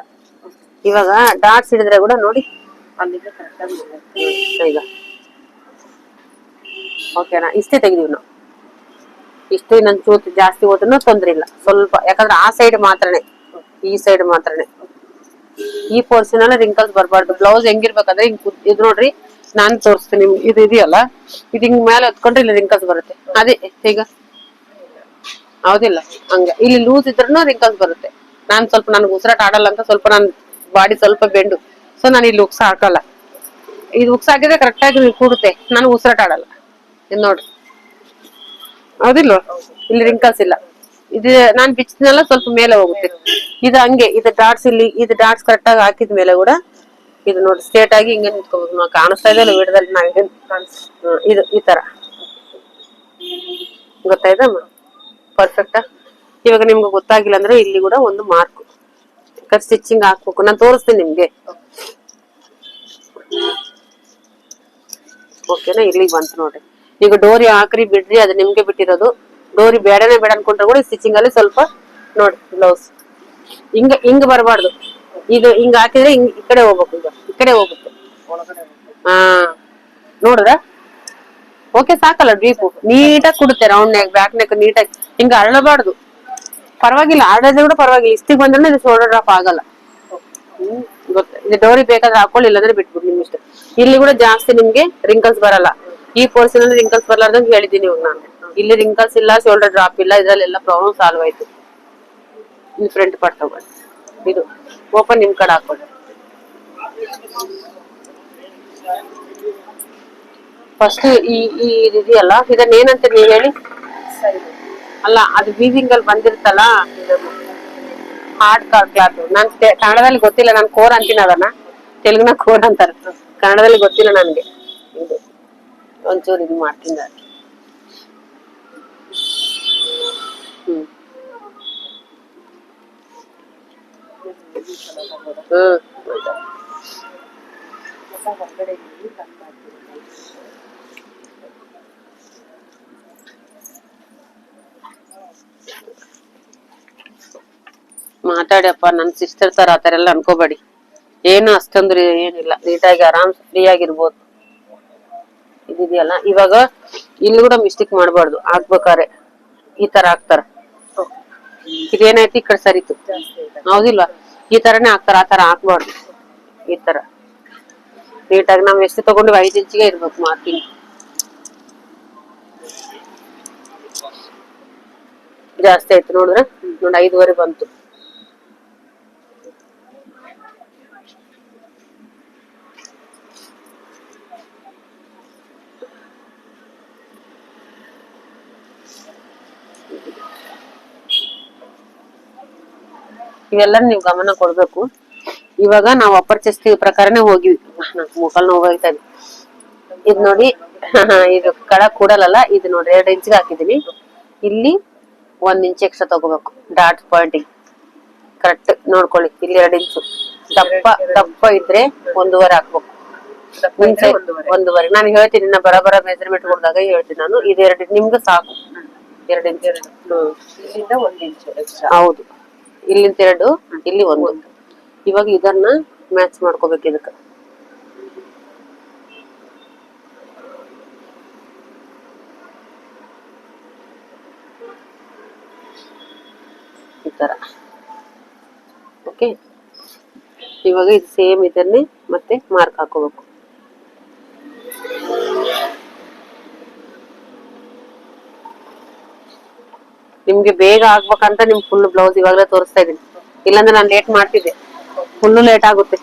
B: ಇವಾಗ ಡಾಟ್ಸ್ ಹಿಡಿದ್ರೆ ಕೂಡ ನೋಡಿ ಈಗ ಓಕೆನಾ? ಇಷ್ಟೇ ತೆಗಿದೀವಿ ನಾವು. ಇಷ್ಟು ಇನ್ನೊಂದು ಚೂತ್ ಜಾಸ್ತಿ ಹೋದ್ರೂ ತೊಂದ್ರೆ ಇಲ್ಲ, ಸ್ವಲ್ಪ. ಯಾಕಂದ್ರೆ ಆ ಸೈಡ್ ಮಾತ್ರನೇ, ಈ ಸೈಡ್ ಮಾತ್ರನೇ. ಈ ಪೋರ್ಷನ್ ಅಲ್ಲ ರಿಂಕಲ್ಸ್ ಬರ್ಬಾರ್ದು. ಬ್ಲೌಸ್ ಹೆಂಗಿರ್ಬೇಕಂದ್ರೆ ಇದು ನೋಡ್ರಿ, ನಾನ್ ತೋರಿಸ್ತೀನಿ. ಇದು ಇದೆಯಲ್ಲ, ಇದು ಹಿಂಗ್ ಮೇಲೆ ಹೊತ್ಕೊಂಡ್ರೆ ಇಲ್ಲಿ ರಿಂಕಲ್ಸ್ ಬರುತ್ತೆ. ಅದೇ ಈಗ ಹೌದಿಲ್ಲ ಹಂಗ ಇಲ್ಲಿ ಲೂಸ್ ಇದ್ರೂ ರಿಂಕಲ್ಸ್ ಬರುತ್ತೆ. ನಾನ್ ಸ್ವಲ್ಪ ನನ್ಗೆ ಉಸಿರಾಟ ಆಡಲ್ಲ ಅಂತ ಸ್ವಲ್ಪ ನನ್ ಬಾಡಿ ಸ್ವಲ್ಪ ಬೆಂಡು, ಸೊ ನಾನು ಇಲ್ಲಿ ಉಕ್ಸ್ ಹಾಕಲ್ಲ. ಇದು ಉಕ್ಸ್ ಹಾಕಿದ್ರೆ ಕರೆಕ್ಟ್ ಆಗಿ ಕೂಡುತ್ತೆ, ನಾನು ಉಸಿರಾಟ ಆಡಲ್ಲ. ಇದ್ ನೋಡ್ರಿ ಹೌದಿಲ್ವ, ಇಲ್ಲಿ ರಿಂಕಲ್ಸ್ ಇಲ್ಲ. ಇದು ನಾನ್ ಬಿಚ್ಚಿದ್ನೆಲ್ಲ ಸ್ವಲ್ಪ ಮೇಲೆ ಹೋಗುತ್ತೆ. ಇದು ಹಂಗೆ, ಇದು ಡಾಟ್ಸ್ ಇಲ್ಲಿ, ಇದು ಡಾಟ್ಸ್ ಕರೆಕ್ಟ್ ಆಗಿ ಹಾಕಿದ್ಮೇಲೆ ಕೂಡ ಇದು ನೋಡಿ ಸ್ಟ್ರೇಟ್ ಆಗಿ ಹಿಂಗೆ ನಿಂತ್ಕೋಬೇಕು. ನಾವು ಕಾಣಿಸ್ತಾ ಇದೆಯಲ್ಲ ವಿಡಿಯೋದಲ್ಲಿ ನಾವ್ ಇದು ಈ ತರ ಗೊತ್ತಾಯ್ತಮ್ಮ, ಪರ್ಫೆಕ್ಟಾ. ಇವಾಗ ನಿಮ್ಗೆ ಗೊತ್ತಾಗಿಲ್ಲ ಅಂದ್ರೆ ಇಲ್ಲಿ ಕೂಡ ಒಂದು ಮಾರ್ಕ್ ಸ್ಟಿಚಿಂಗ್ ಹಾಕ್ಬೇಕು, ನಾನು ತೋರಿಸ್ತೀನಿ ನಿಮ್ಗೆ. ಓಕೆನಾ, ಇಲ್ಲಿಗೆ ಬಂತು ನೋಡ್ರಿ. ಈಗ ಡೋರಿ ಹಾಕ್ರಿ ಬಿಡ್ರಿ ಅದು ನಿಮ್ಗೆ ಬಿಟ್ಟಿರೋದು. ಡೋರಿ ಬೇಡನೆ ಬೇಡ ಅನ್ಕೊಂಡ್ರೆ ಕೂಡ ಸ್ಟಿಚಿಂಗ್ ಅಲ್ಲಿ ಸ್ವಲ್ಪ ನೋಡಿ ಬ್ಲೌಸ್ ಹಿಂಗ ಬರಬಾರ್ದು. ಈಗ ಹಿಂಗ ಹಾಕಿದ್ರೆ ಹಿಂಗ್ ಈ ಕಡೆ ಹೋಗ್ಬೇಕು, ಈಗ ಈ ಕಡೆ ಹೋಗುತ್ತೆ. ಹಾ ನೋಡ್ರ, ಓಕೆ ಸಾಕಲ್ಲ ಡೀಪು ನೀಟಾಗಿ ಕೊಡುತ್ತೆ. ರೌಂಡ್ ನೆಕ್ ಬ್ಯಾಕ್ ನೆಕ್ ನೀಟಾಗಿ ಹಿಂಗ ಅರಳಬಾರ್ದು. ಪರವಾಗಿಲ್ಲ ಆಡೋದು ಕೂಡ ಪರವಾಗಿಲ್ಲ, ಇಷ್ಟಿಗೆ ಬಂದ್ರೆ ಇದು ಶೋಲ್ಡರ್ ಡ್ರಾಪ್ ಆಗಲ್ಲ. ಗೊತ್ತ, ಇದು ಡೋರಿ ಬೇಕಾದ್ರೆ ಹಾಕೊಳ್ಳಿ, ಇಲ್ಲಾಂದ್ರೆ ಬಿಟ್ಬಿಡಿ ನಿಮ್ ಇಷ್ಟ. ಇಲ್ಲಿ ಕೂಡ ಜಾಸ್ತಿ ನಿಮ್ಗೆ ರಿಂಕಲ್ಸ್ ಬರಲ್ಲ. ಈ ಪೋರ್ಷನ್ ಅಲ್ಲಿ ರಿಂಕಲ್ಸ್ ಬರಲಾರ್ದಂಗೆ ಹೇಳಿದ್ದೀನಿ ಇವಾಗ ನಾನು. ಇಲ್ಲಿ ರಿಂಕಲ್ಸ್ ಇಲ್ಲ, ಶೋಲ್ಡರ್ ಡ್ರಾಪ್ ಇಲ್ಲ, ಇದ್ರಲ್ಲೆಲ್ಲ ಪ್ರಾಬ್ಲಮ್ ಸಾಲ್ವ್ ಆಯ್ತು. ಇಲ್ಲಿ ಫ್ರಂಟ್ ಪಾರ್ಟ್ ತಗೊಳ್ಳಿ, ಇದು ಓಪನ್ ನಿಮ್ ಕಡೆ ಹಾಕೊಳ್ಳಿ. ಫಸ್ಟ್ ಈ ಇದೆಯಲ್ಲ, ಇದನ್ನ ಏನಂತ ನೀವ್ ಹೇಳಿ. ಅಲ್ಲ, ಅದು ವೀವಿಂಗ್ ಅಲ್ಲಿ ಬಂದಿರ್ತಲ್ಲ ಹಾರ್ಡ್ ಕ್ಲಾತ್. ನಾನ್ ಕನ್ನಡದಲ್ಲಿ ಗೊತ್ತಿಲ್ಲ, ನಾನು ಕೋರ್ ಅಂತೀನಿ ಅದನ್ನ, ತೆಲುಗಿನ ಕೋರ್ ಅಂತಾರೆ, ಕನ್ನಡದಲ್ಲಿ ಗೊತ್ತಿಲ್ಲ ನನ್ಗೆ. ಇದು ಒಂಚೂರು ಇದು ಮಾಡ್ತೀನಿ. ಮಾತಾಡ್ಯಪ್ಪ, ನನ್ ಸಿಸ್ಟರ್ ತರ ಆತರ ಎಲ್ಲ ಅನ್ಕೋಬೇಡಿ. ಏನು ಅಷ್ಟೊಂದು ಏನಿಲ್ಲ, ನೀಟಾಗಿ ಆರಾಮ್ ಫ್ರೀ ಆಗಿರ್ಬೋದು. ಇದಿದೆಯಲ್ಲ, ಇವಾಗ ಇಲ್ಲಿ ಕೂಡ ಮಿಸ್ಟೇಕ್ ಮಾಡ್ಬಾರ್ದು. ಹಾಕ್ಬೇಕಾರೆ ಈ ತರ ಹಾಕ್ತಾರ, ಇದೇನಾಯ್ತು ಈ ಕಡೆ ಸರಿತು, ಹೌದಿಲ್ವಾ? ಈ ತರನೇ ಹಾಕ್ತಾರ, ಆ ತರ ಹಾಕ್ಬಾರ್ದು. ಈ ತರ ನೀಟಾಗಿ ನಾವ್ ಎಷ್ಟು ತಗೊಂಡು 5 ಇಂಚಿಗೆ ಇರ್ಬೇಕು ಮಾರ್ಕಿಂಗ್. ಜಾಸ್ತಿ ಆಯ್ತು ನೋಡಿದ್ರೆ, ನೋಡಿ 5.5 ಬಂತು. ಇವೆಲ್ಲ ನೀವು ಗಮನ ಕೊಡ್ಬೇಕು. ಇವಾಗ ನಾವು ಅಪ್ಪರ್ ಚೆಸ್ಟ್ ಪ್ರಕಾರನೇ ಹೋಗಿವಿ. ಮುಖಲ್ ಹೋಗ್ತಾ ಇದ್ವಿ. ಇದ್ ನೋಡಿ, ಇದು ಕಡ ಕೂಡಲಲ್ಲ, ಇದು ನೋಡಿ 2 ಇಂಚಿಗೆ ಹಾಕಿದೀನಿ. ಇಲ್ಲಿ 1 ಇಂಚ್ ಎಕ್ಸ್ಟ್ರಾ ತಗೋಬೇಕು ಡಾಟ್ ಪಾಯಿಂಟಿಂಗ್. ಕರೆಕ್ಟ್ ನೋಡ್ಕೊಳ್ಳಿ, ಇಲ್ಲಿ 2 ಇಂಚು ದಪ್ಪ ಇದ್ರೆ 1.5 ಹಾಕ್ಬೇಕು. 1.5 ನಾನು ಹೇಳ್ತೀನಿ, ನಾ ಬರ ಮೆಜರ್ಮೆಂಟ್ ಕೊಡಿದಾಗ ಹೇಳ್ತೀನಿ ನಾನು. ಇದು 2 ನಿಮ್ಗೆ ಸಾಕು, 2 ಇಂಚ್. ಇಲ್ಲಿಂದ 1 ಇಂಚ್ ಎಕ್ಸ್ಟ್ರಾ. ಹೌದು, ಇಲ್ಲಿಂದ 2, ಇಲ್ಲಿ 1. ಇವಾಗ ಇದನ್ನ ಮ್ಯಾಚ್ ಮಾಡ್ಕೋಬೇಕು ಇದಕ್ಕ. ಈ ತರ ಓಕೆ. ಇವಾಗ ಇದು ಸೇಮ್ ಇದನ್ನೇ ಮತ್ತೆ ಮಾರ್ಕ್ ಹಾಕೋಬೇಕು. ನಿಮ್ಗೆ ಬೇಗ ಆಗ್ಬೇಕಂತ ನಿಮ್ ಫುಲ್ ಬ್ಲೌಸ್ ಇವಾಗಲೇ ತೋರಿಸ್ತಾ ಇದೀನಿ, ಇಲ್ಲಾಂದ್ರೆ ನಾನು ಲೇಟ್ ಮಾಡ್ತಿದ್ದೆ. ಫುಲ್ ಲೇಟ್ ಆಗುತ್ತೆ.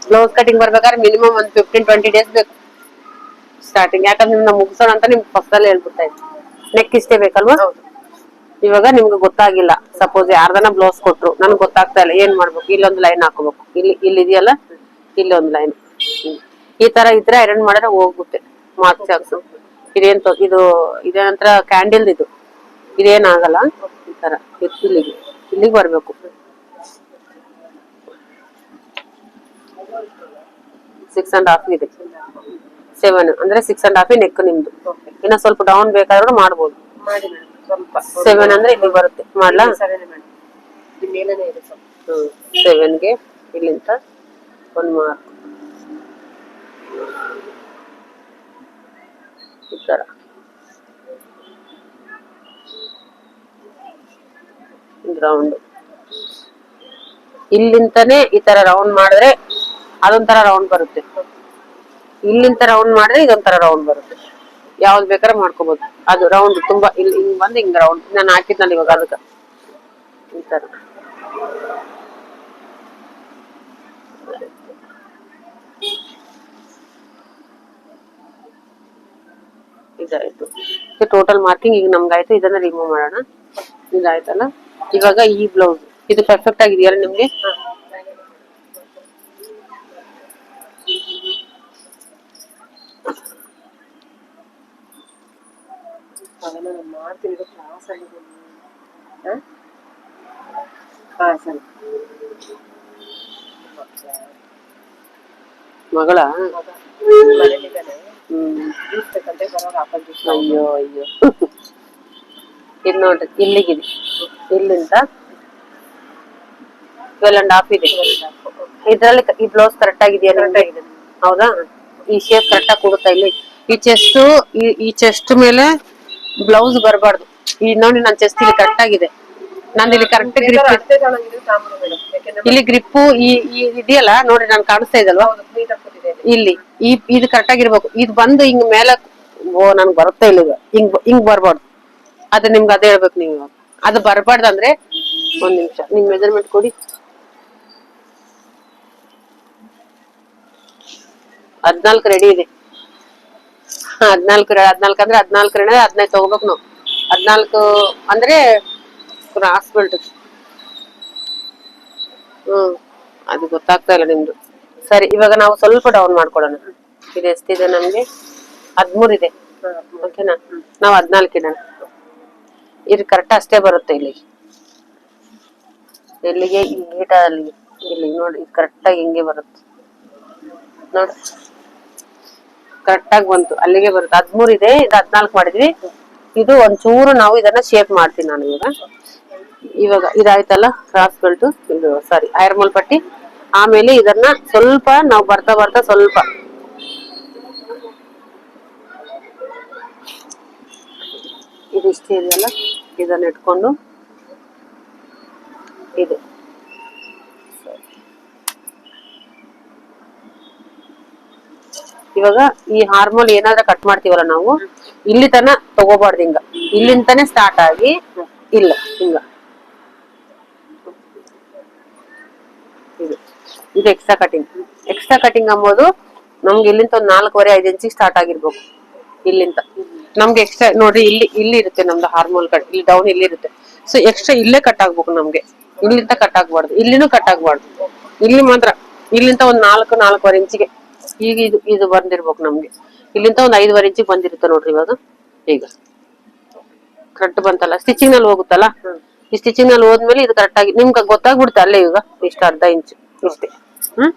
B: ಬ್ಲೌಸ್ ಕಟಿಂಗ್ ಬರ್ಬೇಕಾದ್ರೆ ಮಿನಿಮಮ್ ಒಂದು 15-20 ಡೇಸ್ ಬೇಕು ಸ್ಟಾರ್ಟಿಂಗ್. ಯಾಕಂದ್ರೆ ನಾವು ಮುಗಿಸೋಣ ಅಂತ ನಿಮ್ಗೆ ಫಸ್ಟ್ ಅಲ್ಲಿ ಹೇಳ್ಬಿಡ್ತಾ ಇದ್ದೆ. ನೆಕ್ ಇಷ್ಟೇ ಬೇಕಲ್ವಾ? ಇವಾಗ ನಿಮ್ಗೆ ಗೊತ್ತಾಗಿಲ್ಲ, ಸಪೋಸ್ ಯಾರ್ದನ ಬ್ಲೌಸ್ ಕೊಟ್ರು, ನನ್ಗೆ ಗೊತ್ತಾಗ್ತಾ ಇಲ್ಲ, ಏನ್ ಮಾಡ್ಬೇಕು? ಇಲ್ಲೊಂದು ಲೈನ್ ಹಾಕೋಬೇಕು, ಇಲ್ಲಿ ಇದೆಯಲ್ಲ, ಇಲ್ಲಿ ಒಂದು ಲೈನ್. ಈ ತರ ಇದ್ರೆ ಐರನ್ ಮಾಡಿದ್ರೆ ಹೋಗುತ್ತೆ ಮಾರ್ಕ್ ಚಾಕ್ಸ್. ಇದೇನಂತರ ಕ್ಯಾಂಡಲ್ ಇದು, ಇದೇನಾಗಲ್ಲ. ಈ ತರ ಇಲ್ಲಿಗೆ ಬರ್ಬೇಕು. 6.5 ಇದೆ, 7 ಅಂದ್ರೆ 6.5 ನೆಕ್ ನಿಮ್ದು. ಇನ್ನ ಸ್ವಲ್ಪ ಡೌನ್ ಬೇಕಾದ್ರೂ ಮಾಡ್ಬೋದು. 7 ಅಂದ್ರೆ ಇಲ್ಲಿ ಬರುತ್ತೆ. ಮಾಡ್ಲಾ? 7ಗೆ ಇಲ್ಲಿಂದ 1 ಮಾರ್ಕ್ ಈ ತರ. ರೌಂಡ್ ಇಲ್ಲಿಂತಾನೆ ಈ ತರ ರೌಂಡ್ ಮಾಡಿದ್ರೆ ಅದೊಂಥರ ರೌಂಡ್ ಬರುತ್ತೆ. ಇಲ್ಲಿಂದ ರೌಂಡ್ ಮಾಡಿದ್ರೆ ಇದೊಂಥರ ರೌಂಡ್ ಬರುತ್ತೆ. ಯಾವ್ದು ಬೇಕಾದ್ರೆ ಮಾಡ್ಕೋಬಹುದು. ಅದು ರೌಂಡ್ ತುಂಬಾ ಇಲ್ಲಿ ಹಿಂಗ್ ಬಂದ್ ಹಿಂಗ್ ರೌಂಡ್ ನಾನು ಹಾಕಿದ್ನಲ್ಲ ಇವಾಗ ಅದಕ್ಕ ಈ ತರ ಇದಾಯ್ತು. ಟೋಟಲ್ ಮಾರ್ಕಿಂಗ್ ಈಗ ನಮ್ಗಾಯ್ತು. ಇದನ್ನ ರಿಮೂವ್ ಮಾಡೋಣ. ಇದಾಯ್ತಲ್ಲ, ಇವಾಗ ಈ ಬ್ಲೌಸ್ ಇದು ಪರ್ಫೆಕ್ಟ್ ಆಗಿದೆಯಲ್ಲ ನಿಮ್ಗೆ? ಮಗಳ ಅಯ್ಯೋ ಅಯ್ಯೋ ಇದು ನೋಡ್ರಿ ಇಲ್ಲಿಗಿದೆ, ಇಲ್ಲಿಂದ 12.5 ಇದೆ. ಇದ್ರಲ್ಲಿ ಈ ಬ್ಲೌಸ್ ಕರೆಕ್ಟ್ ಆಗಿದೆಯಾ ನಿಮ್ಗೆ? ಹೌದಾ? ಈ ಶೇಪ್ ಕರೆಕ್ಟ್ ಆಗಿ ಕೊಡುತ್ತಾ ಇಲ್ಲಿ? ಈ ಚೆಸ್ಟ್ ಮೇಲೆ ಬ್ಲೌಸ್ ಬರಬಾರ್ದು. ಈ ನೋಡಿ ನನ್ನ ಚೆಸ್ಟ್ ಇಲ್ಲಿ ಕರೆಕ್ಟ್ ಆಗಿದೆ. ನಂದು ಇಲ್ಲಿ ಕರೆಕ್ಟ್ ಗ್ರಿಪ್, ಇಲ್ಲಿ ಗ್ರಿಪ್ಪು ಇದೆಯಲ್ಲ ನೋಡಿ, ನಾನು ಕಾಣಿಸ್ತಾ ಇದಲ್ವಾ ಇಲ್ಲಿ, ಇದು ಕರೆಕ್ಟ್ ಆಗಿರ್ಬೇಕು. ಇದು ಬಂದು ಹಿಂಗ್ ಮೇಲೆ ನನ್ಗೆ ಬರುತ್ತಾ ಇಲ್ಲ, ಹಿಂಗ್ ಬರ್ಬಾರ್ದು. ಅದು ನಿಮ್ಗೆ ಅದೇ ಹೇಳ್ಬೇಕು ನೀವು. ಅದು ಬರ್ಬಾರ್ದು ಅಂದ್ರೆ ಒಂದ್ ನಿಮಿಷ ನಿಮ್ ಮೆಜರ್ಮೆಂಟ್ ಕೊಡಿ. 14 ರೆಡಿ ಇದೆ. 14 ಅಂದ್ರೆ 14 15 ತಗೋಬೇಕು ನಾವು. 14 ಅಂದ್ರೆ ಕ್ರಾಸ್ ಬೆಲ್ಟ್. ಅದು ಗೊತ್ತಾಗ್ತಾ ಇಲ್ಲ ನಿಮ್ದು. ಸರಿ, ಇವಾಗ ನಾವು ಸ್ವಲ್ಪ ಡೌನ್ ಮಾಡ್ಕೊಳ್ಳೋಣ. ಇದು ಎಷ್ಟಿದೆ ನಮ್ಗೆ? 13 ಇದೆ. ಓಕೆನಾ? ನಾವು 14 ಇಡೋಣ. ಇದು ಕರೆಕ್ಟ್ ಅಷ್ಟೇ ಬರುತ್ತೆ ಇಲ್ಲಿ. ಎಲ್ಲಿಗೆ? ಈ ಗೀಟ ಅಲ್ಲಿ ಇಲ್ಲಿ ನೋಡಿ, ಕರೆಕ್ಟ್ ಆಗಿ ಹಿಂಗೆ ಬರುತ್ತೆ ನೋಡಿ. ಕರೆಕ್ಟ್ ಆಗಿ ಬಂತು, ಅಲ್ಲಿಗೆ ಬರುತ್ತೆ. 13 ಇದೆ, ಇದು 14 ಮಾಡಿದ್ವಿ. ಇದು ಒಂಚೂರು ನಾವು ಇದನ್ನ ಶೇಪ್ ಮಾಡ್ತೀನಿ ನಾನು ಇವಾಗ ಇದಾಯ್ತಲ್ಲ ಕ್ರಾಸ್ ಬೆಲ್ಟ್, ಇದು ಸಾರಿ ಐರ್ಮಲ್ ಪಟ್ಟಿ. ಆಮೇಲೆ ಇದನ್ನ ಸ್ವಲ್ಪ ನಾವು ಬರ್ತಾ ಬರ್ತಾ ಸ್ವಲ್ಪ ಇದಿಷ್ಟೇ ಇದೆಯಲ್ಲ, ಇದನ್ನ ಇಟ್ಕೊಂಡು ಇದು ಇವಾಗ ಈ ಹಾರ್ಮೋಲ್ ಏನಾದ್ರೂ ಕಟ್ ಮಾಡ್ತೀವಲ್ಲ ನಾವು, ಇಲ್ಲಿ ತನ ತಗೋಬಾರ್ದು. ಹಿಂಗ ಇಲ್ಲಿಂತಾನೆ ಸ್ಟಾರ್ಟ್ ಆಗಿ ಇಲ್ಲ ಹಿಂಗ ಇದು ಎಕ್ಸ್ಟ್ರಾ ಕಟಿಂಗ್. ಎಕ್ಸ್ಟ್ರಾ ಕಟಿಂಗ್ ಅಂಬೋದು ನಮ್ಗೆ ಇಲ್ಲಿಂದ ಒಂದು 4.5 ಇಂಚಿಗೆ ಸ್ಟಾರ್ಟ್ ಆಗಿರ್ಬೇಕು. ಇಲ್ಲಿಂದ ನಮ್ಗೆ ಎಕ್ಸ್ಟ್ರಾ ನೋಡ್ರಿ, ಇಲ್ಲಿ ಇರುತ್ತೆ ನಮ್ದು ಹಾರ್ಮೋಲ್ ಕಟ್, ಇಲ್ಲಿ ಡೌನ್ ಇಲ್ಲಿ ಇರುತ್ತೆ. ಸೊ ಎಕ್ಸ್ಟ್ರಾ ಇಲ್ಲೇ ಕಟ್ ಆಗ್ಬೇಕು ನಮ್ಗೆ. ಇಲ್ಲಿಂದ ಕಟ್ ಆಗ್ಬಾರ್ದು, ಇಲ್ಲಿನೂ ಕಟ್ ಆಗ್ಬಾರ್ದು. ಇಲ್ಲಿ ಮಾತ್ರ ಇಲ್ಲಿಂದ ಒಂದ್ 4.5 ಇಂಚಿಗೆ ಈಗ ಇದು ಬಂದಿರ್ಬೇಕು ನಮ್ಗೆ. ಇಲ್ಲಿಂದ ಒಂದ್ 5.5 ಇಂಚಿಗೆ ಬಂದಿರುತ್ತೆ ನೋಡ್ರಿ. ಇವಾಗ ಈಗ ಕರೆಕ್ಟ್ ಬಂತಲ್ಲ, ಸ್ಟಿಚಿಂಗ್ ನಲ್ಲಿ ಹೋಗುತ್ತಲ್ಲ. ಈ ಸ್ಟಿಚಿಂಗ್ ನಲ್ಲಿ ಹೋದ್ಮೇಲೆ ಇದು ಕರೆಕ್ಟ್ ಆಗಿ ನಿಮ್ಗೆ ಗೊತ್ತಾಗ್ಬಿಡುತ್ತೆ ಅಲ್ಲೇ. ಈಗ ಇಷ್ಟು ಅರ್ಧ ಇಂಚು ಇಷ್ಟೇ.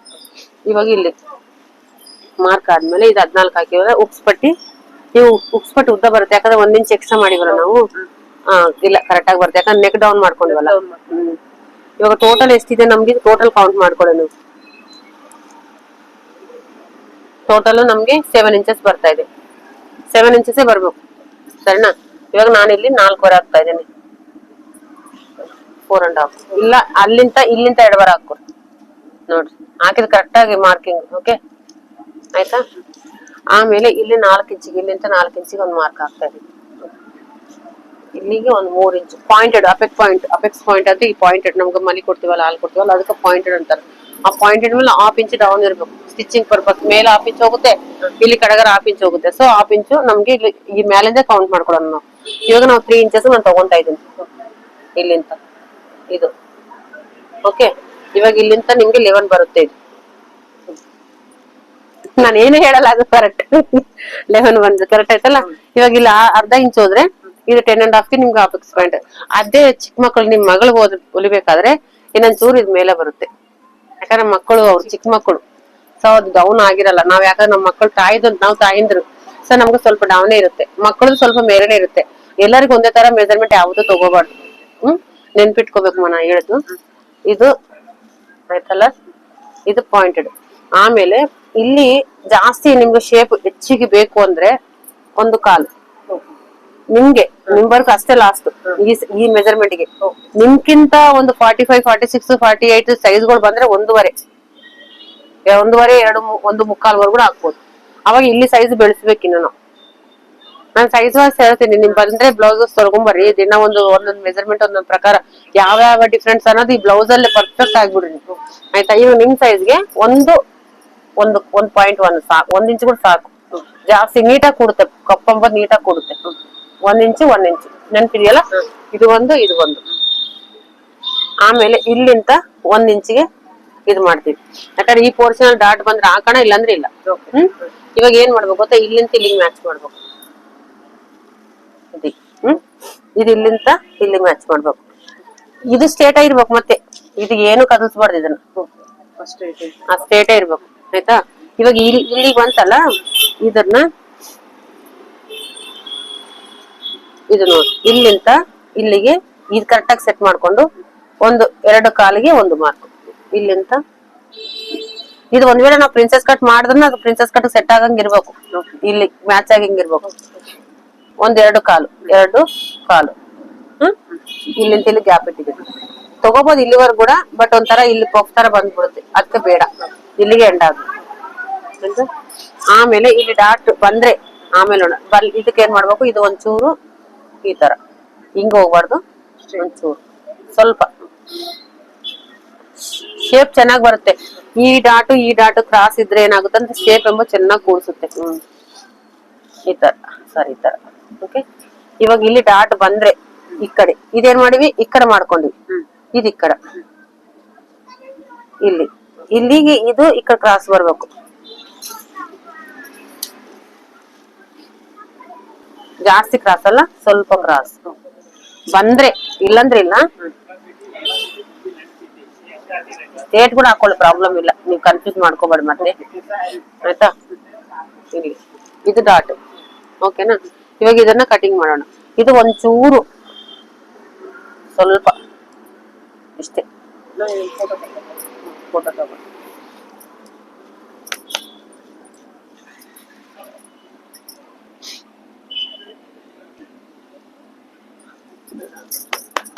B: ಇವಾಗ ಇಲ್ಲಿ ಮಾರ್ಕ್ ಆದ್ಮೇಲೆ ಇದು 14 ಹಾಕಿದ್ರೆ ಉಕ್ಸ್ ಪಟ್ಟಿ. ನೀವು ಉಕ್ಸ್ ಪಟ್ಟಿ ಉದ್ದ ಬರುತ್ತೆ, ಯಾಕಂದ್ರೆ 1 ಇಂಚ್ ಎಕ್ಸ್ಟ್ರಾ ಮಾಡಿವಲ್ಲ ನಾವು. ಇಲ್ಲ ಕರೆಕ್ಟ್ ಆಗಿ ಬರುತ್ತೆ, ಯಾಕಂದ್ರೆ ನೆಕ್ ಡೌನ್ ಮಾಡ್ಕೊಂಡಿವಲ್ಲ. ಇವಾಗ ಟೋಟಲ್ ಎಷ್ಟಿದೆ ನಮ್ಗೆ? ಟೋಟಲ್ ಕೌಂಟ್ ಮಾಡ್ಕೊಳ್ಳಿ ನೀವು. ಟೋಟಲ್ ನಮ್ಗೆ 7 ಇಂಚಸ್ ಬರ್ತಾ ಇದೆ. 7 ಇಂಚಸ್ ಬರ್ಬೇಕು, ಸರಿನಾ? ಇವಾಗ ನಾನು ಇಲ್ಲಿ 4.5 ಹಾಕ್ತಾ ಇದ್ದೇನೆ. 4.5 ಇಲ್ಲ, ಇಲ್ಲಿಂದ 2 ಬಾರ ಹಾಕೋ ನೋಡ್ರಿ. ಹಾಕಿದ್ ಕರೆಕ್ಟ್ ಆಗಿ ಮಾರ್ಕಿಂಗ್. ಓಕೆ ಆಯ್ತಾ? ಆಮೇಲೆ ಇಲ್ಲಿ 4 ಇಂಚಿಗೆ, ಇಲ್ಲಿಂದ 4 ಇಂಚಿಗೆ ಒಂದು ಮಾರ್ಕ್ ಹಾಕ್ತಾ ಇದ್ದೀನಿ. ಇಲ್ಲಿಗೆ ಒಂದು 3 ಇಂಚು ಪಾಯಿಂಟೆಡ್ ಅಪೆಕ್ಸ್ ಪಾಯಿಂಟ್ ಅಂತ. ಈ ಪಾಯಿಂಟೆಡ್ ನಮ್ಗೆ ಮನೆ ಕೊಡ್ತೀವಲ್ಲ, ಹಾಲ್ ಕೊಡ್ತೀವಲ್ಲ, ಅದಕ್ಕೆ ಪಾಯಿಂಟೆಡ್ ಅಂತಾರೆ. ಆ ಪಾಯಿಂಟೆಡ್ ಮೇಲೆ 1/2 ಇಂಚ್ ಡೌನ್ ಇರ್ಬೇಕು. ಸ್ಟಿಚಿಂಗ್ ಪರ್ಪಸ್ ಮೇಲೆ 1/2 ಇಂಚ್ ಹೋಗುತ್ತೆ, ಇಲ್ಲಿ ಕಡೆಗರ 1/2 ಇಂಚ್ ಹೋಗುತ್ತೆ. ಸೊ 1/2 ಇಂಚು ನಮ್ಗೆ ಈ ಮೇಲಿಂದ ಕೌಂಟ್ ಮಾಡ್ಕೊಳೋಣ ನಾವು. ಇವಾಗ ನಾವು 3 ಇಂಚಸ್ ನಾನು ತಗೊಂತಾ ಇದ್ದೀನಿ ಇಲ್ಲಿಂದ ಇದು. ಓಕೆ, ಇವಾಗ ಇಲ್ಲಿಂದ ನಿಮ್ಗೆ 11 ಬರುತ್ತೆ. ಇದು ನಾನು ಏನು ಹೇಳಲ್ಲ, ಅದು ಕರೆಕ್ಟ್ 11 ಬಂದು ಕರೆಕ್ಟ್ ಆಯ್ತಲ್ಲ. ಇವಾಗ ಇಲ್ಲಿ ಅರ್ಧ ಇಂಚ್ ಹೋದ್ರೆ ಇದು 10.5 ನಿಮ್ಗೆ ಅಪೆಕ್ಸ್ ಪಾಯಿಂಟ್. ಅದೇ ಚಿಕ್ಕ ಮಕ್ಕಳು, ನಿಮ್ ಮಗಳು ಹೊಲಿಬೇಕಾದ್ರೆ ಇನ್ನೊಂದ್ ಚೂರು ಇದ್ ಮೇಲೆ ಬರುತ್ತೆ. ಯಾಕಂದ್ರೆ ಮಕ್ಕಳು ಅವ್ರು ಚಿಕ್ಕ ಮಕ್ಕಳು, ಸೊ ಅದು ಡೌನ್ ಆಗಿರಲ್ಲ. ನಾವ್ ಯಾಕಂದ್ರೆ ನಮ್ಮ ಮಕ್ಕಳು ನಾವು ತಾಯಿಂದ್ರು, ಸೊ ನಮ್ಗೆ ಸ್ವಲ್ಪ ಡೌನೇ ಇರುತ್ತೆ. ಮಕ್ಕಳದು ಸ್ವಲ್ಪ ಮೇಲ್ಗಡೆ ಇರುತ್ತೆ. ಎಲ್ಲರಿಗೂ ಒಂದೇ ತರ ಮೆಜರ್ಮೆಂಟ್ ಯಾವ್ದು ತಗೋಬಾರ್ದು. ನೆನ್ಪಿಟ್ಕೋಬೇಕು ಮನ ಹೇಳಿದ್ದು. ಇದು ಆಯ್ತಲ್ಲ, ಇದು ಪಾಯಿಂಟೆಡ್. ಆಮೇಲೆ ಇಲ್ಲಿ ಜಾಸ್ತಿ ನಿಮ್ಗೆ ಶೇಪ್ ಹೆಚ್ಚಿಗೆ ಬೇಕು ಅಂದ್ರೆ 1 ಕಾಲು ನಿಮ್ಗೆ, ನಿಮ್ವರ್ಕ್ ಅಷ್ಟೇ ಲಾಸ್ಟ್ ಈ ಮೆಜರ್ಮೆಂಟ್ ಗೆ. ನಿಮ್ಗಿಂತ ಒಂದು 45, 46, 48 ಸೈಜ್ಗಳು ಬಂದ್ರೆ 1.5, 1.5, 2, 1.25 ವರ್ಗೂ ಹಾಕ್ಬೋದು. ಅವಾಗ ಇಲ್ಲಿ ಸೈಜ್ ಬೆಳೆಸ್ಬೇಕಿನ್ನು ನಾವು. ನಾನ್ ಸೈಜ್ ವೈಸ್ ಹೇಳ್ತೀನಿ, ನಿಮ್ ಬಂದ್ರೆ ಬ್ಲೌಸಸ್ ತೊಳ್ಕೊಂಬರ್ರಿ, ದಿನ ಒಂದೊಂದ್ ಮೆಜರ್ಮೆಂಟ್ ಒಂದೊಂದ್ ಪ್ರಕಾರ ಯಾವ ಡಿಫ್ರೆನ್ಸ್ ಅನ್ನೋದು ಈ ಬ್ಲೌಸ್ ಅಲ್ಲಿ ಪರ್ಫೆಕ್ಟ್ ಆಗ್ಬಿಡ್ರಿ ನೀವು, ಆಯ್ತಾ. ಈಗ ನಿಮ್ ಸೈಜ್ಗೆ ಒಂದು 1.1 ಸಾಕು, 1 ಇಂಚ್ ಕೂಡ ಸಾಕು, ಜಾಸ್ತಿ ನೀಟಾಗಿ ಕೊಡುತ್ತೆ, ಕಪ್ಪಂಬದ್ ನೀಟಾಗಿ ಕೊಡುತ್ತೆ. 1 ಇಂಚ್ 1 ಇಂಚ್ ನೆನ್ಪಿದೆಯಲ್ಲ, ಇದು ಒಂದು. ಆಮೇಲೆ ಇಲ್ಲಿಂದ 1 ಇಂಚಿಗೆ ಇದು ಮಾಡ್ತೀವಿ, ಯಾಕಂದ್ರೆ ಈ ಪೋರ್ಷನ್ ಅಲ್ಲಿ ಡಾಟ್ ಬಂದ್ರೆ ಹಾಕೋಣ, ಇಲ್ಲಾಂದ್ರೆ ಇಲ್ಲ. ಇವಾಗ ಏನ್ ಮಾಡ್ಬೇಕು ಗೊತ್ತಾ, ಇಲ್ಲಿಂದ ಇಲ್ಲಿಗೆ ಮ್ಯಾಚ್ ಮಾಡ್ಬೇಕು. ಇದು ಇಲ್ಲಿಂದ ಇಲ್ಲಿಗೆ ಮ್ಯಾಚ್ ಮಾಡ್ಬೇಕು. ಇದು ಸ್ಟ್ರೇಟ್ ಆಗಿರ್ಬೇಕು, ಮತ್ತೆ ಇದು ಏನು ಕದಲ್ಸ್ಬಾರ್ದು, ಇದನ್ನ ಸ್ಟ್ರೇಟ್ ಇರ್ಬೇಕು, ಆಯ್ತಾ. ಇವಾಗ ಇಲ್ಲಿಗೆ ಬಂತಲ್ಲ, ಇದನ್ನ ಇದು ನೋಡಿ, ಇಲ್ಲಿಂದ ಇಲ್ಲಿಗೆ ಇದು ಕರೆಕ್ಟಾಗಿ ಸೆಟ್ ಮಾಡ್ಕೊಂಡು 2 ಕಾಲಿಗೆ 1 ಮಾರ್ಕ್. ಇಲ್ಲಿಂದ ಇದು ಒಂದ್ ವೇಳೆ ನಾವು ಪ್ರಿನ್ಸೆಸ್ ಕಟ್ ಮಾಡಿದ್ರೆ ಅದು ಪ್ರಿನ್ಸೆಸ್ ಕಟ್ ಸೆಟ್ ಆಗಂಗ್ ಇರ್ಬೇಕು, ಇಲ್ಲಿ ಮ್ಯಾಚ್ ಆಗಂಗ್ ಇರ್ಬೇಕು. 2 ಕಾಲು ಇಲ್ಲಿಂದ ಇಲ್ಲಿ ಗ್ಯಾಪ್ ಇಟ್ಟಿದ್ದೀನಿ, ತಗೋಬಹುದು ಇಲ್ಲಿವರೆಗೂ ಕೂಡ, ಬಟ್ ಒಂಥರ ಇಲ್ಲಿ ಪಫ್ ತರ ಬಂದ್ಬಿಡುತ್ತೆ, ಅದಕ್ಕೆ ಬೇಡ, ಇಲ್ಲಿಗೆ ಎಂಡ್ ಆಗುತ್ತೆ. ಆಮೇಲೆ ಇಲ್ಲಿ ಡಾಟ್ ಬಂದ್ರೆ ಆಮೇಲೆ ಇದಕ್ಕೆ ಏನ್ ಮಾಡ್ಬೇಕು, ಇದು ಒಂಚೂರು ಈ ತರ ಹಿಂಗ ಹೋಗ್ಬಾರ್ದು, ಒಂಚೂರು ಸ್ವಲ್ಪ ಶೇಪ್ ಚೆನ್ನಾಗ್ ಬರುತ್ತೆ. ಈ ಡಾಟು ಕ್ರಾಸ್ ಇದ್ರೆ ಏನಾಗುತ್ತೆ ಅಂತ ಶೇಪ್ ಎಂಬ ಚೆನ್ನಾಗ್ ಕೂಡ್ಸುತ್ತೆ. ಈ ತರ ಸರಿ, ಈ ತರ ಓಕೆ. ಇವಾಗ ಇಲ್ಲಿ ಡಾಟ್ ಬಂದ್ರೆ ಈ ಕಡೆ ಇದೇನ್ ಮಾಡಿವಿ, ಈ ಕಡೆ ಮಾಡ್ಕೊಂಡಿವಿ, ಇದು ಈ ಕಡೆ, ಇಲ್ಲಿಗೆ ಇದು ಈ ಕಡೆ ಕ್ರಾಸ್ ಬರ್ಬೇಕು, ಜಾಸ್ತಿ ಕ್ರಾಸ್ ಅಲ್ಲ, ಸ್ವಲ್ಪ ಕ್ರಾಸ್ ಬಂದ್ರೆ, ಇಲ್ಲಂದ್ರೆ ಇಲ್ಲ. ಸ್ಟ್ರೇಟ್ ಕೂಡ ಹಾಕೊಳ್ಳಿ, ಪ್ರಾಬ್ಲಮ್ ಇಲ್ಲ, ನೀವು ಕನ್ಫ್ಯೂಸ್ ಮಾಡ್ಕೋಬೇಡಿ ಮತ್ತೆ, ಆಯ್ತಾ. ಇದು ಡಾಟ್, ಓಕೆನಾ. ಇವಾಗ ಇದನ್ನ ಕಟಿಂಗ್ ಮಾಡೋಣ. ಇದು ಒಂಚೂರು ಸ್ವಲ್ಪ ಇಷ್ಟೇ, ಫೋಟೋ ತಗೊಂಡು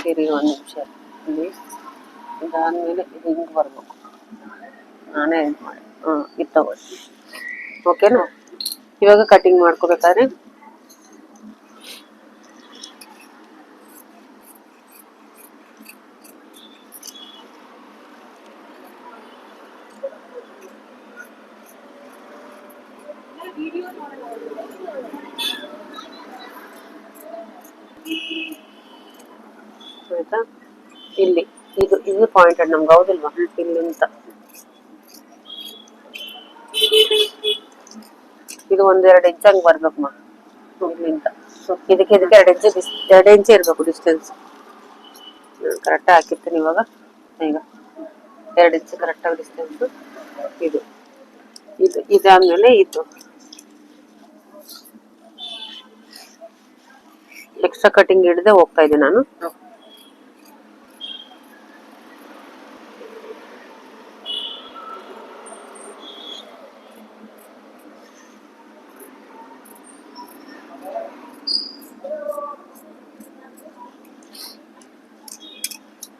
B: ಸರಿ, 1 ನಿಮಿಷ ಇಲ್ಲಿ. ಇದಾದ್ಮೇಲೆ ಇದು ಹಿಂಗ್ ಬರ್ಬೇಕು, ನಾನೇ ಇದು ಮಾಡಿ ಇದು ತಗೊಳ್ಳಿ, ಓಕೆನಾ. ಇವಾಗ ಕಟಿಂಗ್ ಮಾಡ್ಕೋಬೇಕಾದ್ರೆ ಆಯ್ತಾ, ಇಲ್ಲಿ ಇದು ಪಾಯಿಂಟೆಡ್ ನಮ್ಗೆ, ಹೌದಿಲ್ವಾ, ಇಲ್ಲಿಂದ ಇದು 1-2 ಇಂಚ್ ಹಂಗ್ ಬರ್ಬೇಕು ಮಾ, ಇಲ್ಲಿಂದ ಇದಕ್ಕೆ 2 ಇಂಚ್ ಇರ್ಬೇಕು ಡಿಸ್ಟೆನ್ಸ್. ಕರೆಕ್ಟ್ ಹಾಕಿರ್ತೀನಿ ಇವಾಗ. ಈಗ 2 ಇಂಚ್ ಕರೆಕ್ಟ್ ಆಗಿ ಡಿಸ್ಟೆನ್ಸ್. ಇದಾದ್ಮೇಲೆ ಇದು ಎಕ್ಸ್ಟ್ರಾ ಕಟಿಂಗ್ ಹಿಡಿದೇ ಹೋಗ್ತಾ ಇದ್ದೀನಿ ನಾನು.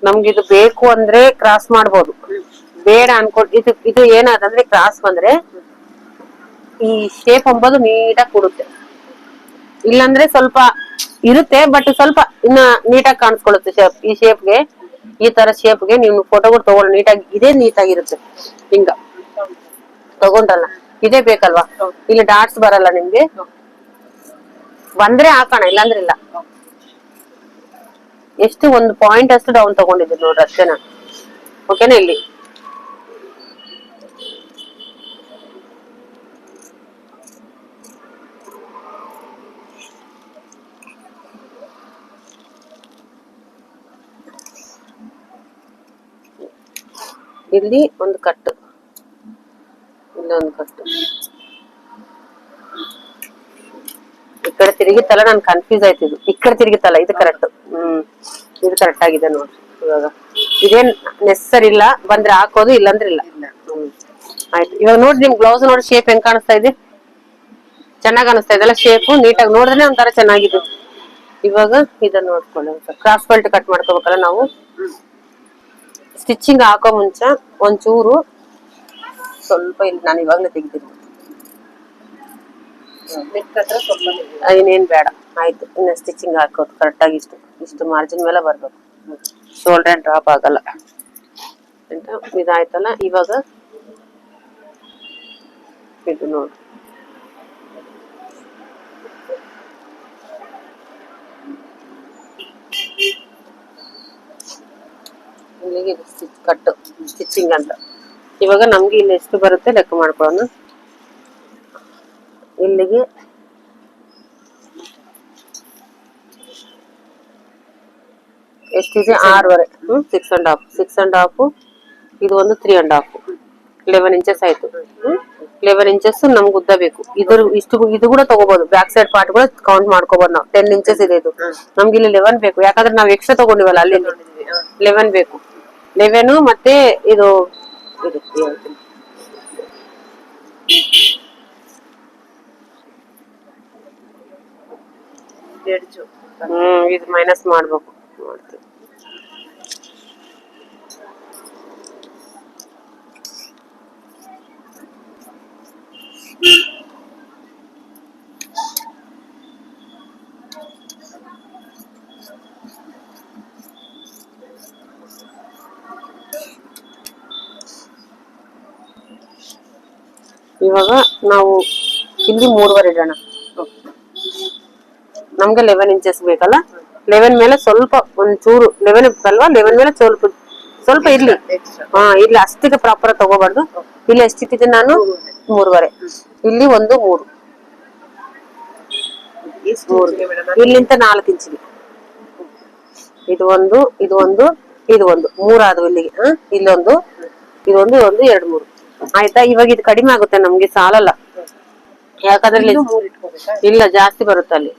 B: ನಮ್ಗಿದು ಬೇಕು ಅಂದ್ರೆ ಕ್ರಾಸ್ ಮಾಡ್ಬೋದು, ಬೇಡ ಅನ್ಕೊಂಡು ಇದು ಏನಾದಂದ್ರೆ ಕ್ರಾಸ್ ಬಂದ್ರೆ ಈ ಶೇಪ್ ಅಂಬೋದು ನೀಟಾಗಿ ಕೊಡುತ್ತೆ, ಇಲ್ಲಾಂದ್ರೆ ಸ್ವಲ್ಪ ಇರುತ್ತೆ ಬಟ್ ಸ್ವಲ್ಪ ಇನ್ನ ನೀಟಾಗಿ ಕಾಣಿಸ್ಕೊಳ್ಳುತ್ತೆ ಶೇಪ್. ಈ ಶೇಪ್ಗೆ, ಈ ತರ ಶೇಪ್ಗೆ ನೀವು ಫೋಟೋಗಳು ತಗೊಳ್ಳಿ, ನೀಟಾಗಿ ಇದೇ ನೀಟಾಗಿರುತ್ತೆ. ಹಿಂಗ ತಗೊಂಡ್ರಲ್ಲ, ಇದೇ ಬೇಕಲ್ವಾ, ಇಲ್ಲಿ ಡಾಟ್ಸ್ ಬರಲ್ಲ ನಿಮ್ಗೆ, ಬಂದ್ರೆ ಹಾಕೋಣ, ಇಲ್ಲಾಂದ್ರೆ ಇಲ್ಲ. ಎಷ್ಟು 1 ಪಾಯಿಂಟ್ ಅಷ್ಟು ಡೌನ್ ತಗೊಂಡಿದ್ದೀನಿ ನೋಡ್ರಿ, ಅಷ್ಟೇನಾ, ಓಕೆನಾ. ಇಲ್ಲಿ ಇಲ್ಲಿ ಒಂದು ಕಟ್ಟು, ಇಲ್ಲೊಂದು ಕಟ್ಟು, ಈ ಕಡೆ ತಿರುಗಿತ್ತಲ್ಲ, ನನ್ ಕನ್ಫ್ಯೂಸ್ ಆಯ್ತು. ಈ ಕಡೆ ತಿರುಗಿತ್ತಲ್ಲ, ಇದು ಕರೆಕ್ಟ್. ಇದು ಕರೆಕ್ಟ್ ಆಗಿದೆ ನೋಡ್ರಿ. ಇವಾಗ ಇದೇನ್ ನೆಸಸರಿ ಇಲ್ಲ, ಬಂದ್ರೆ ಹಾಕೋದು, ಇಲ್ಲಾಂದ್ರೆ ಇಲ್ಲ. ಆಯ್ತು. ಇವಾಗ ನೋಡ್ರಿ, ನಿಮ್ ಬ್ಲೌಸ್ ನೋಡಿ ಶೇಪ್ ಹೆಂಗ್ ಕಾಣಿಸ್ತಾ ಇದೆ, ಚೆನ್ನಾಗ್ ಅನಿಸ್ತಾ ಇದೆಲ್ಲ ಶೇಪ್, ನೀಟಾಗಿ ನೋಡಿದ್ರೆ ಒಂಥರ ಚೆನ್ನಾಗಿದೆ. ಇವಾಗ ಇದನ್ನ ನೋಡ್ಕೊಳ್ಳಿ, ಕ್ರಾಸ್ ಬೆಲ್ಟ್ ಕಟ್ ಮಾಡ್ಕೋಬೇಕಲ್ಲ ನಾವು. ಸ್ಟಿಚಿಂಗ್ ಹಾಕೋ ಮುಂಚೆ ಒಂಚೂರು ಸ್ವಲ್ಪ ಇಲ್ಲಿ ನಾನು ಇವಾಗಲೇ ತೆಗ್ದಿದ್ದೀನಿ, ಇನ್ನೇನ್ ಬೇಡ, ಆಯ್ತು. ಇನ್ನು ಸ್ಟಿಚಿಂಗ್ ಹಾಕೋದು ಕರೆಕ್ಟ್ ಆಗಿ ಇಷ್ಟು ಮಾರ್ಜಿನ್ ಮೇಲೆ ಬರ್ಬೇಕು, ಶೋಲ್ಡರ್ ಡ್ರಾಪ್ ಆಗಲ್ಲ. ಇದಾಯ್ತಲ್ಲ, ಇವಾಗ ಇದು ನೋಡಿ, ಇಲ್ಲಿಗೆ ಕಟ್ಟು ಸ್ಟಿಚಿಂಗ್ ಅಂತ. ಇವಾಗ ನಮ್ಗೆ ಇಲ್ಲಿ ಎಷ್ಟು ಬರುತ್ತೆ ಲೆಕ್ಕ ಮಾಡ್ಕೊಳ್ಳೋಣ. ಇಲ್ಲಿಗೆ ಎಷ್ಟಿದೆ? 6.5. 6.5 ಇದು ಒಂದು 3.5, 11 ಇಂಚಸ್ ಆಯ್ತು. 11 ಇಂಚಸ್ ನಮ್ಗೆ ಉದ್ದ ಬೇಕು. ಇದು ಕೂಡ ತಗೋಬಹುದು, ಬ್ಯಾಕ್ ಸೈಡ್ ಪಾರ್ಟ್ ಕೂಡ ಕೌಂಟ್ ಮಾಡ್ಕೋಬಹುದು ನಾವು. 10 ಇಂಚಸ್ ಇದೆ ಇದು, ನಮ್ಗೆ ಇಲ್ಲಿ 11 ಬೇಕು. ಯಾಕಂದ್ರೆ ನಾವು ಎಕ್ಸ್ಟ್ರಾ ತಗೊಂಡಿವಲ್ಲ, ಅಲ್ಲಿ 11 ಬೇಕು. 11 ಮತ್ತೆ ಇದು ಇದು ಮೈನಸ್ ಮಾಡ್ಬೇಕು. ಇವಾಗ ನಾವು ಇಲ್ಲಿ 3.5 ಇಡೋಣ. ನಮ್ಗೆ 11 ಇಂಚಸ್ ಬೇಕಲ್ಲ. 11 ಮೇಲೆ ಸ್ವಲ್ಪ ಒಂಚೂರು, 11 ಅಲ್ವಾ, 11 ಮೇಲೆ ಸ್ವಲ್ಪ ಇರ್ಲಿ. ಇಲ್ಲಿ ಅಷ್ಟಕ್ಕೆ ಪ್ರಾಪರ್ ತಗೋಬಾರ್ದು. ಇಲ್ಲಿ ಎಷ್ಟಿಟ್ಟಿದ್ದೆ ನಾನು? 3.5. ಇಲ್ಲಿ 3 ಇಲ್ಲಿಂದ 4 ಇಂಚಿಗೆ. ಇದು ಒಂದು 3 ಆದವು ಇಲ್ಲಿಗೆ. ಇಲ್ಲೊಂದು, ಇದೊಂದು 2, 3 ಆಯ್ತಾ. ಇವಾಗ ಇದು ಕಡಿಮೆ ಆಗುತ್ತೆ, ನಮ್ಗೆ ಸಾಲಲ್ಲ. ಯಾಕಂದ್ರೆ ಇಲ್ಲ, ಜಾಸ್ತಿ ಬರುತ್ತೆ ಅಲ್ಲಿ.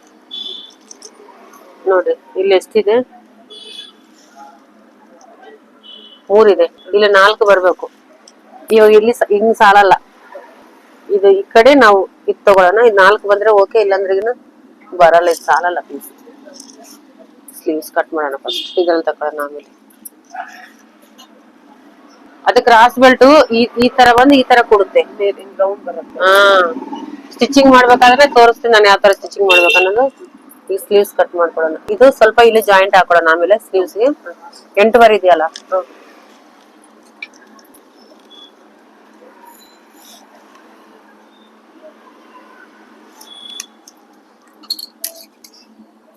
B: ನೋಡ್ರಿ ಇಲ್ಲಿ ಎಷ್ಟಿದೆ? 3 ಇದೆ, ಇಲ್ಲಿ 4 ಬರ್ಬೇಕು. ಇವಾಗ ಇಲ್ಲಿ ಹಿಂಗ್ ಸಾಲಲ್ಲ. ಇದು ಈ ಕಡೆ ನಾವು ಇದು ತಗೊಳ್ಳೋಣ. ಇದು 4 ಬಂದ್ರೆ ಓಕೆ, ಇಲ್ಲಾಂದ್ರೆ ಬರಲ್ಲ, ಇದು ಸಾಲಲ್ಲ ಪೀಸ್. ಸ್ಲೀವ್ಸ್ ಕಟ್ ಮಾಡೋಣ ಫಸ್ಟ್, ಇದ್ರಲ್ಲಿ ತಗೊಳ್ಳೋಣ ಆಮೇಲೆ. ಅದಕ್ಕೆ ಕ್ರಾಸ್ ಬೆಲ್ಟ್ ಈ ತರ ಬಂದು ಈ ತರ ಕೊಡುತ್ತೆ. ಸ್ಟಿಚಿಂಗ್ ಮಾಡ್ಬೇಕಾದ್ರೆ ತೋರಿಸ್ತೀನಿ ನಾನು ಯಾವ ತರ ಸ್ಟಿಚಿಂಗ್ ಮಾಡ್ಬೇಕನ್ನೋದು. ಈ ಸ್ಲೀವ್ಸ್ ಕಟ್ ಮಾಡ್ಕೊಳೋಣ. ಇದು ಸ್ವಲ್ಪ ಇಲ್ಲಿ ಜಾಯಿಂಟ್ ಹಾಕೊಳ್ಳೋಣ ಆಮೇಲೆ ಸ್ಲೀವ್ಸ್ಗೆ. 8.5 ಇದೆಯಲ್ಲ,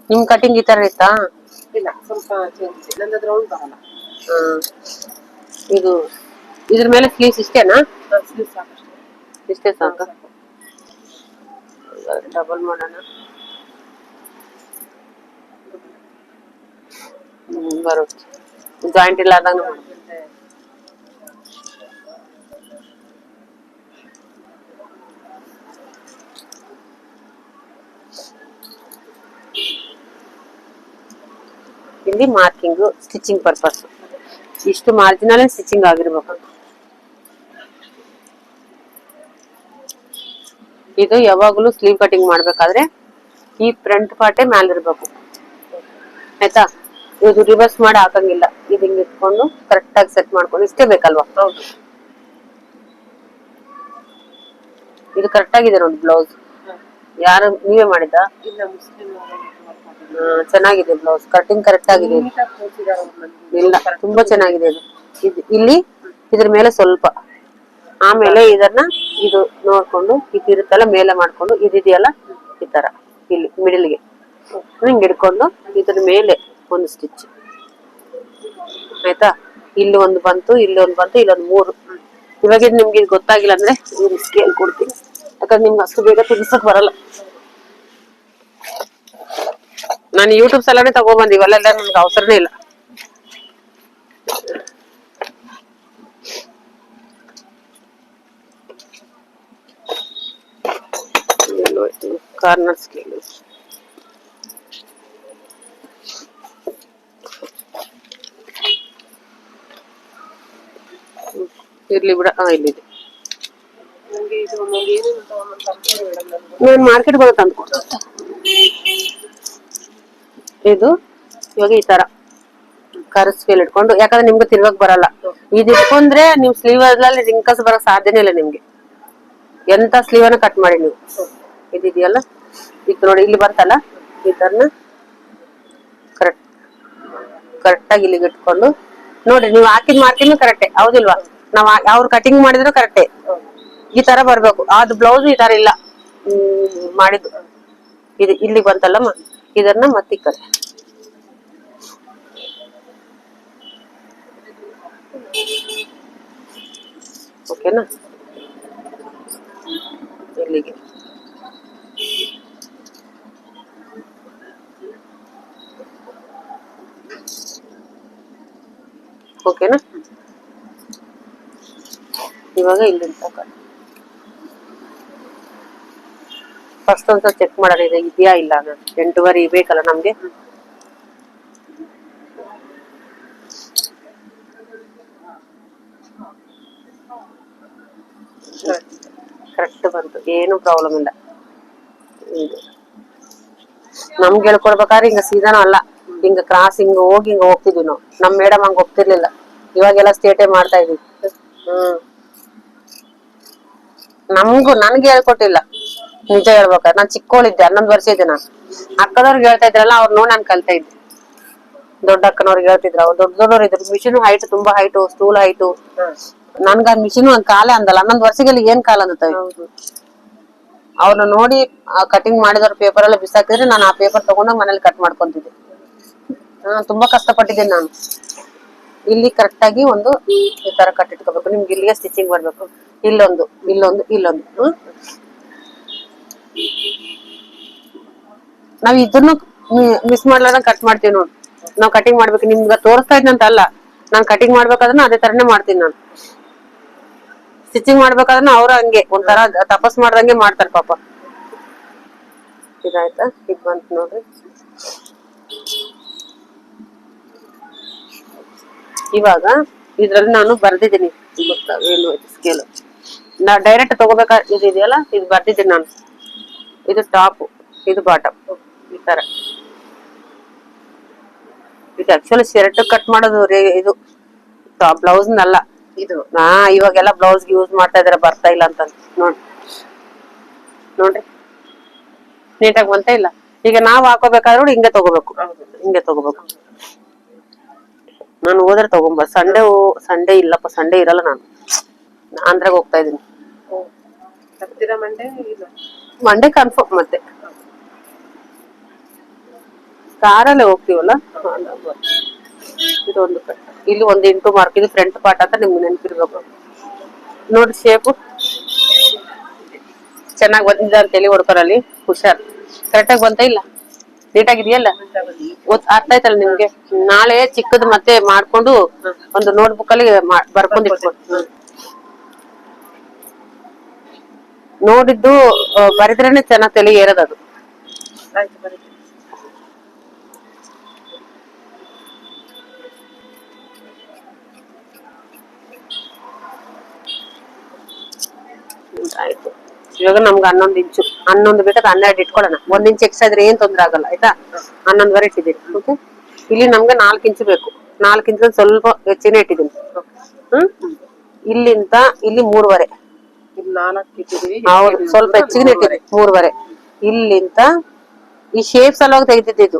B: ನಿಮ್ ಕಟಿಂಗ್ ಈ ತರ ಇತ್ತಾ? ಇಲ್ಲ, ಸ್ವಲ್ಪ ರೌಂಡ್ ಬರಲ್ಲ. ಇದು ಇದ್ರ ಮೇಲೆ ಸ್ಲೀವ್ಸ್ ಇಷ್ಟೇನಾ? ಇಷ್ಟೇ ಸಾಕ. ಡಬಲ್ ಮಾಡೋಣ. ಬರುತ್ತೆ, ಜಾಯಿಂಟ್ ಇಲ್ಲ ಆದಾಗ. ಇಲ್ಲಿ ಮಾರ್ಕಿಂಗ್ ಸ್ಟಿಚಿಂಗ್ ಪರ್ಪಸ್, ಇಷ್ಟು ಮಾರ್ಜಿನಲ್ ಸ್ಟಿಚಿಂಗ್ ಆಗಿರ್ಬೇಕು. ಇದು ಯಾವಾಗಲೂ ಸ್ಲೀವ್ ಕಟಿಂಗ್ ಮಾಡ್ಬೇಕಾದ್ರೆ ಈ ಫ್ರಂಟ್ ಪಾರ್ಟೇ ಮ್ಯಾಲ ಇರ್ಬೇಕು, ಆಯ್ತಾ. ಇದು ರಿವರ್ಸ್ ಮಾಡಿ ಹಾಕಂಗಿಲ್ಲ. ಇದು ಹಿಂಗ್ ಇಟ್ಕೊಂಡು ಕರೆಕ್ಟ್ ಆಗಿ ಸೆಟ್ ಮಾಡ್ಕೊಂಡು, ಇಷ್ಟೇ ಬೇಕಲ್ವಾ? ಇದು ಕರೆಕ್ಟ್ ಆಗಿದೆ ನೋಡಿ ಬ್ಲೌಸ್. ಯಾರು ನೀವೇ ಮಾಡಿದ್ದ? ಚೆನ್ನಾಗಿದೆ ಬ್ಲೌಸ್, ಕಟಿಂಗ್ ಕರೆಕ್ಟ್ ಆಗಿದೆ. ಇಲ್ಲ, ತುಂಬಾ ಚೆನ್ನಾಗಿದೆ ಇದು. ಇಲ್ಲಿ ಇದ್ರ ಮೇಲೆ ಸ್ವಲ್ಪ, ಆಮೇಲೆ ಇದು ನೋಡ್ಕೊಂಡು ಇದಿರುತ್ತಲ್ಲ ಮೇಲೆ ಮಾಡ್ಕೊಂಡು, ಇದಿದೆಯಲ್ಲ ಈ ತರ ಇಲ್ಲಿ ಮಿಡಲ್ಗೆ ಹಿಂಗ್ ಹಿಡ್ಕೊಂಡು ಇದ್ರ ಮೇಲೆ ಒಂದು ಸ್ಟಿಚ್, ಆಯ್ತಾ. ಇಲ್ಲಿ ಒಂದು ಬಂತು, ಇಲ್ಲೊಂದು ಬಂತು, ಇಲ್ಲೊಂದು 3. ಇವಾಗ ನಿಮ್ಗೆ ಇದು ಗೊತ್ತಾಗಿಲ್ಲ ಅಂದ್ರೆ ಸ್ಕೇಲ್ ಕೊಡ್ತೀನಿ, ಯಾಕಂದ್ರೆ ನಿಮ್ಗೆ ಅಷ್ಟು ಬೇಗ ತಿರ್ಸಕ್ ಬರಲ್ಲ. ನಾನು ಯೂಟ್ಯೂಬ್ ಸಲನೇ ತಗೊಬಂದ್, ಇವೆಲ್ಲ ನಮ್ಗೆ ಅವಸರನೇ ಇಲ್ಲ. ಕಾರ್ನರ್ ಸ್ಕೇಲ್ ಇರ್ಲಿ ಬಿಡ. ಇಲ್ಲಿದೆ, ನಾನು ಮಾರ್ಕೆಟ್ ಬರೋ ತಂದ್ಕೊಡ್ತ. ಇದು ಇವಾಗ ಈ ತರ ಕರ್ ಸ್ಕೇಲ್ ಇಟ್ಕೊಂಡು, ಯಾಕಂದ್ರೆ ನಿಮ್ಗೆ ತಿರ್ಗಕ್ ಬರಲ್ಲ. ಇದು ಇಟ್ಕೊಂಡ್ರೆ ನೀವು ಸ್ಲೀವ್ ಅಲ್ಲಿ ರಿಂಕಲ್ಸ್ ಬರಕ್ ಸಾಧ್ಯನೇ ಇಲ್ಲ ನಿಮ್ಗೆ. ಎಂತ ಸ್ಲೀವ್ ಅನ್ನ ಕಟ್ ಮಾಡಿ ನೀವು. ಇದಿದೆಯಲ್ಲ ಈಗ ನೋಡಿ ಇಲ್ಲಿ ಬರ್ತಲ್ಲ ಇದನ್ನ ಕರೆಕ್ಟಾಗಿ ಇಲ್ಲಿಗೆ ಇಟ್ಕೊಂಡು ನೋಡಿ ನೀವು ಹಾಕಿದ ಮಾರ್ಕಿಂಗ್ ಕರೆಕ್ಟೇ ಹೌದಿಲ್ವಾ? ನಾವ್ ಅವ್ರು ಕಟಿಂಗ್ ಮಾಡಿದ್ರು ಕರೆಕ್ಟೇ. ಈ ತರ ಬರ್ಬೇಕು. ಅದು ಬ್ಲೌಸ್ ಈ ತರ ಇಲ್ಲ ಮಾಡಿದ್ದು. ಇದು ಇಲ್ಲಿ ಬಂತಲ್ಲಮ್ಮ ಇದನ್ನ ಮತ್ತೆ ಕರೆ ಓಕೆನಾ? ಇಲ್ಲಿಗೆ ಓಕೆನಾ? ಇವಾಗ ಇಲ್ಲಿಂದ ಫಸ್ಟ್ ಒಂದ್ಸಲ ಚೆಕ್ ಮಾಡೋಣ ಇದೆ ಇದೆಯಾ ಇಲ್ಲ. 8:15 ಬೇಕಲ್ಲ ನಮ್ಗೆ. ಕರೆಕ್ಟ್ ಬಂತು, ಏನು ಪ್ರಾಬ್ಲಮ್ ಇಲ್ಲ. ನಮ್ಗೆ ಹೇಳ್ಕೊಡ್ಬೇಕಾದ್ರೆ ಹಿಂಗ ಸೀದಾನ ಅಲ್ಲ, ಹಿಂಗ ಕ್ರಾಸ್ ಹಿಂಗ ಹೋಗಿ ಹಿಂಗ ಹೋಗ್ತಿದ್ವಿ ನಾವು. ನಮ್ ಮೇಡಮ್ ಹಂಗ ಹೋಗ್ತಿರ್ಲಿಲ್ಲ. ಇವಾಗೆಲ್ಲ ಸ್ಟೇಟೇ ಮಾಡ್ತಾ ಇದೀವಿ. ನನ್ಗೆ ಹೇಳ್ಕೊಟ್ಟಿಲ್ಲ ನಿಜ ಹೇಳ್ಬೇಕಾದ್ರೆ. ನಾನ್ ಚಿಕ್ಕೋಳಿದ್ದೆ, 11 ವರ್ಷ ಇದ್ದೆ ನಾನು. ಅಕ್ಕದವ್ರಿಗೆ ಹೇಳ್ತಾ ಇದ್ರಲ್ಲ ಅವ್ರು ನೋಡಿ ನಾನ್ ಕಲ್ತಾ ಇದ್ದೆ. ದೊಡ್ಡ ಅಕ್ಕನವ್ರಿಗೆ ಹೇಳ್ತಿದ್ರು, ಅವ್ರು ದೊಡ್ಡದವ್ರು ಇದ್ರು. ಮಿಷಿನ್ ಹೈಟ್ ತುಂಬಾ ಹೈಟು, ಸ್ಟೂಲ್ ಹೈಟು. ನನ್ಗ ಆ ಮಿಷಿನ್ ಒಂದ್ ಕಾಲ ಅಂದಲ್ಲ, 11 ವರ್ಷದಲ್ಲಿ ಏನ್ ಕಾಲ ಅಂದತ್ತವೆ. ಅವ್ರನ್ನ ನೋಡಿ ಕಟಿಂಗ್ ಮಾಡಿದವ್ರ ಪೇಪರ್ ಎಲ್ಲ ಬಿಸಾಕಿದ್ರೆ ನಾನು ಆ ಪೇಪರ್ ತಗೊಂಡೋಗಿ ಮನೇಲಿ ಕಟ್ ಮಾಡ್ಕೊಂತಿದ್ದೆ. ತುಂಬಾ ಕಷ್ಟಪಟ್ಟಿದ್ದೀನಿ ನಾನು. ಇಲ್ಲಿ ಕರೆಕ್ಟ್ ಆಗಿ ಒಂದು ಈ ತರ ಕಟ್ ಇಟ್ಕೋಬೇಕು. ನಿಮ್ಗೆ ಇಲ್ಲಿಗೆ ಸ್ಟಿಚಿಂಗ್ ಬರ್ಬೇಕು. ಇಲ್ಲೊಂದು ಇಲ್ಲೊಂದು ಇಲ್ಲೊಂದು. ನಾವ್ ಇದನ್ನು ಮಿಸ್ ಮಾಡ್ಲಾರ ಕಟ್ ಮಾಡ್ತೀವಿ ನೋಡಿ. ನಾವ್ ಕಟಿಂಗ್ ಮಾಡ್ಬೇಕು. ನಿಮ್ಗ ತೋರಿಸ್ತಾ ಇದ್ನಂತ ಅಲ್ಲ, ನಾನ್ ಕಟಿಂಗ್ ಮಾಡ್ಬೇಕಾದ್ರೆ ಅದೇ ತರನೇ ಮಾಡ್ತೀನಿ ನಾನು. ಸ್ಟಿಚಿಂಗ್ ಮಾಡ್ಬೇಕಾದ್ರೆ ಅವ್ರ ಹಂಗೆ ಒಂಥರ ತಪಸ್ ಮಾಡ್ದಂಗೆ ಮಾಡ್ತಾರ ಪಾಪ. ಇದಾಯ್ತಾ? ಇದ್ ಬಂತು ನೋಡ್ರಿ. ಇವಾಗ ಇದ್ರಲ್ಲಿ ನಾನು ಬರ್ದಿದ್ದೀನಿ ಏನು ಸ್ಕೇಲ್. ನಾ ಡೈರೆಕ್ಟ್ ತಗೋಬೇಕಾದ್ರೆ ಇದು ಇದೆಯಲ್ಲ ಇದು ಬರ್ದಿದ್ದೀನಿ ನಾನು. ಇದು ಟಾಪ್, ಇದು ಬಾಟಮ್. ಈ ತರ ಇದು ಆಕ್ಚುಲಿ ಶರ್ಟ್ ಕಟ್ ಮಾಡೋದು ಇದು ಬ್ಲೌಸ್ ನಲ್ಲ ಇದು. ಇವಾಗೆಲ್ಲ ಬ್ಲೌಸ್ ಯೂಸ್ ಮಾಡ್ತಾ ಇದಾರೆ, ಬರ್ತಾ ಇಲ್ಲ ಅಂತ ನೋಡ್ರಿ. ನೀಟಾಗಿ ಬಂತ ಇಲ್ಲ? ಈಗ ನಾವ್ ಹಾಕೋಬೇಕಾದ್ರೂ ಹಿಂಗೆ ತಗೋಬೇಕು, ಹಿಂಗೆ ತಗೋಬೇಕು. ನಾನು ಹೋದ್ರೆ ತಗೊಂಬ. ಸಂಡೇ ಇಲ್ಲಪ್ಪ, ಸಂಡೇ ಇರಲ್ಲ. ನಾನು ಆಂಧ್ರಾಗ ಹೋಗ್ತಾ ಇದೀನಿ. Monday confirm. ಮತ್ತೆ ಕಾರಲ್ಲೇ ಹೋಗ್ತೀವಲ್ಲ. ಇದೊಂದು ಕಟ್, ಇಲ್ಲಿ ಒಂದು 8 ಮಾರ್ಕ್. ಇದು ಫ್ರಂಟ್ ಪಾರ್ಟ್ ಅಂತ ನಿಮ್ಗೆ ನೆನಪಿರ್ಬೇಕು ನೋಡಿ. ಶೇಪು ಚೆನ್ನಾಗಿ ಬಂದಿದೆ ಅಂತ ಹೇಳಿ ಹೊಡ್ಕೊರಲ್ಲಿ. ಹುಷಾರ್. ಕರೆಕ್ಟಾಗಿ ಬಂತ ಇಲ್ಲ? ನೀಟಾಗಿದೆಯಲ್ಲ? ಅರ್ಥ ಆಯ್ತಲ್ಲ ನಿಮ್ಗೆ? ನಾಳೆ ಚಿಕ್ಕದು ಮತ್ತೆ ಮಾಡ್ಕೊಂಡು ಒಂದು ನೋಟ್ಬುಕ್ ಅಲ್ಲಿ ಬರ್ಕೊಂಡು ಇಟ್ಕೊಂಡು ನೋಡಿದ್ದು ಬರಿದ್ರೇನೆ ಚೆನ್ನಾಗ್ ತಲೆ ಏರೋದದು. ಆಯ್ತು. ಇವಾಗ ನಮ್ಗೆ 11 ಇಂಚು, 11 ಬೇಕಾದ್ರೆ 12 ಇಟ್ಕೊಳ್ಳೋಣ. 1 ಇಂಚ್ ಎಕ್ಸ್ಟ್ರಾ ಇದ್ರೆ ಏನ್ ತೊಂದ್ರೆ ಆಗಲ್ಲ ಆಯ್ತಾ. 11 ಇಟ್ಟಿದ್ದೀನಿ. ಓಕೆ. ಇಲ್ಲಿ ನಮ್ಗೆ 4 ಇಂಚು ಬೇಕು. 4 ಇಂಚ್ ಸ್ವಲ್ಪ ಹೆಚ್ಚಿನ ಇಟ್ಟಿದ್ದೀನಿ. ಇಲ್ಲಿಂದ ಇಲ್ಲಿ 3.5. ಹೌದು, ಸ್ವಲ್ಪ ಹೆಚ್ಚಿಗೆ ಇಟ್ಟಿದ್ದೀನಿ. 3.5. ಇಲ್ಲಿಂದ ಈ ಶೇಪ್ ಸಲುವಾಗಿ ತೆಗಿತಿದ್ದು,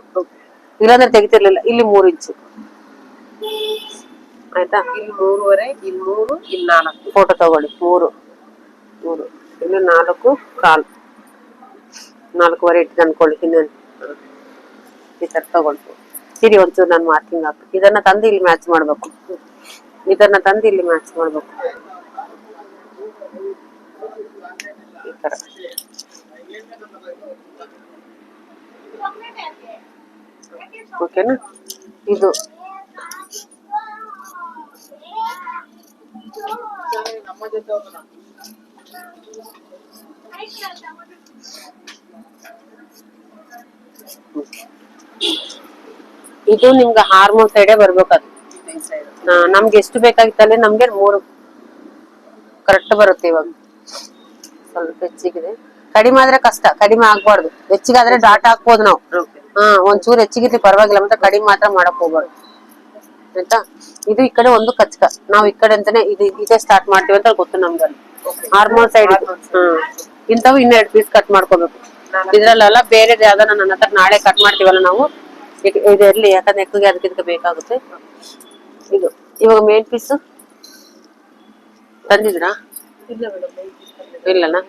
B: ಇಲ್ಲಾಂದ್ರೆ ತೆಗಿತಿರ್ಲಿಲ್ಲ. ಇಲ್ಲಿ 3 ಇಂಚು ಆಯ್ತಾ. ಇಲ್ಲಿ 3.5, ಇಲ್ಲಿ 3, ಇಲ್ಲಿ 4. ಫೋಟೋ ತಗೊಳ್ಳಿ. 3 ಇಲ್ಲಿ 4.25, 4.5 ಇಟ್ಟಿದ್ದು ಅನ್ಕೊಳ್ಳಿ. ಇನ್ನೇನು ಈ ತರ ತಗೊಳ್ತು. ಸರಿ, ಒಂಚೂರು ನಾನು ಮಾರ್ಕಿಂಗ್ ಹಾಕಿ ಇದನ್ನ ತಂದು ಇಲ್ಲಿ ಮ್ಯಾಚ್ ಮಾಡ್ಬೇಕು. ಇದನ್ನ ತಂದು ಇಲ್ಲಿ ಮ್ಯಾಚ್ ಮಾಡ್ಬೇಕು. ಈ ತರ ಓಕೆನಾ? ಇದು ಇದು ನಿಮ್ಗೆ ಹಾರ್ಮೋನ್ ಸೈಡೇ ಬರ್ಬೇಕದು. ನಮ್ಗೆ ಎಷ್ಟು ಬೇಕಾಗಿತ್ತಲ್ಲಿ ನಮ್ಗೆ 3 ಕರೆಕ್ಟ್ ಬರುತ್ತೆ. ಇವಾಗ ಸ್ವಲ್ಪ ಹೆಚ್ಚಿಗಿದೆ. ಕಡಿಮೆ ಆದ್ರೆ ಕಷ್ಟ, ಕಡಿಮೆ ಆಗ್ಬಾರ್ದು. ಹೆಚ್ಚಿಗಾದ್ರೆ ಡಾಟ್ ಹಾಕ್ಬೋದು ನಾವು. ಒಂಚೂರು ಹೆಚ್ಚಿಗಿರ್ಲಿ ಪರವಾಗಿಲ್ಲ, ಮತ್ತೆ ಕಡಿಮೆ ಮಾತ್ರ ಮಾಡಕ್ ಹೋಗ್ಬಾರ್ದು ಆಯ್ತಾ. ಇದು ಈ ಕಡೆ ಒಂದು ಕಚ್ಕ. ನಾವ್ ಈ ಕಡೆ ಅಂತಾನೆ ಇದೇ ಸ್ಟಾರ್ಟ್ ಮಾಡ್ತೀವಿ ಅಂತ ಗೊತ್ತು ನಮ್ಗೆ. ಹಾರ್ಮೋನ್ ಸೈಡ್ ಇಂಥವು ಇನ್ನೆರಡು ಪೀಸ್ ಕಟ್ ಮಾಡ್ಕೋಬೇಕು. ಇದ್ರಲ್ಲೆಲ್ಲ ಬೇರೆ ಯಾವ್ದಾನ ನನ್ನ ಹತ್ರ ನಾಳೆ ಕಟ್ ಮಾಡ್ತೀವಲ್ಲ ನಾವು, ಇದು ಇರ್ಲಿ ಯಾಕಂದ್ರೆ ನೆಕ್ಗೆ ಅದಕ್ಕೆ ಬೇಕಾಗುತ್ತೆ. ಇದು ಇವಾಗ ಮೇನ್ ಪೀಸ್ ತಂದಿದ್ರಾ? ಇಲ್ಲನಾ?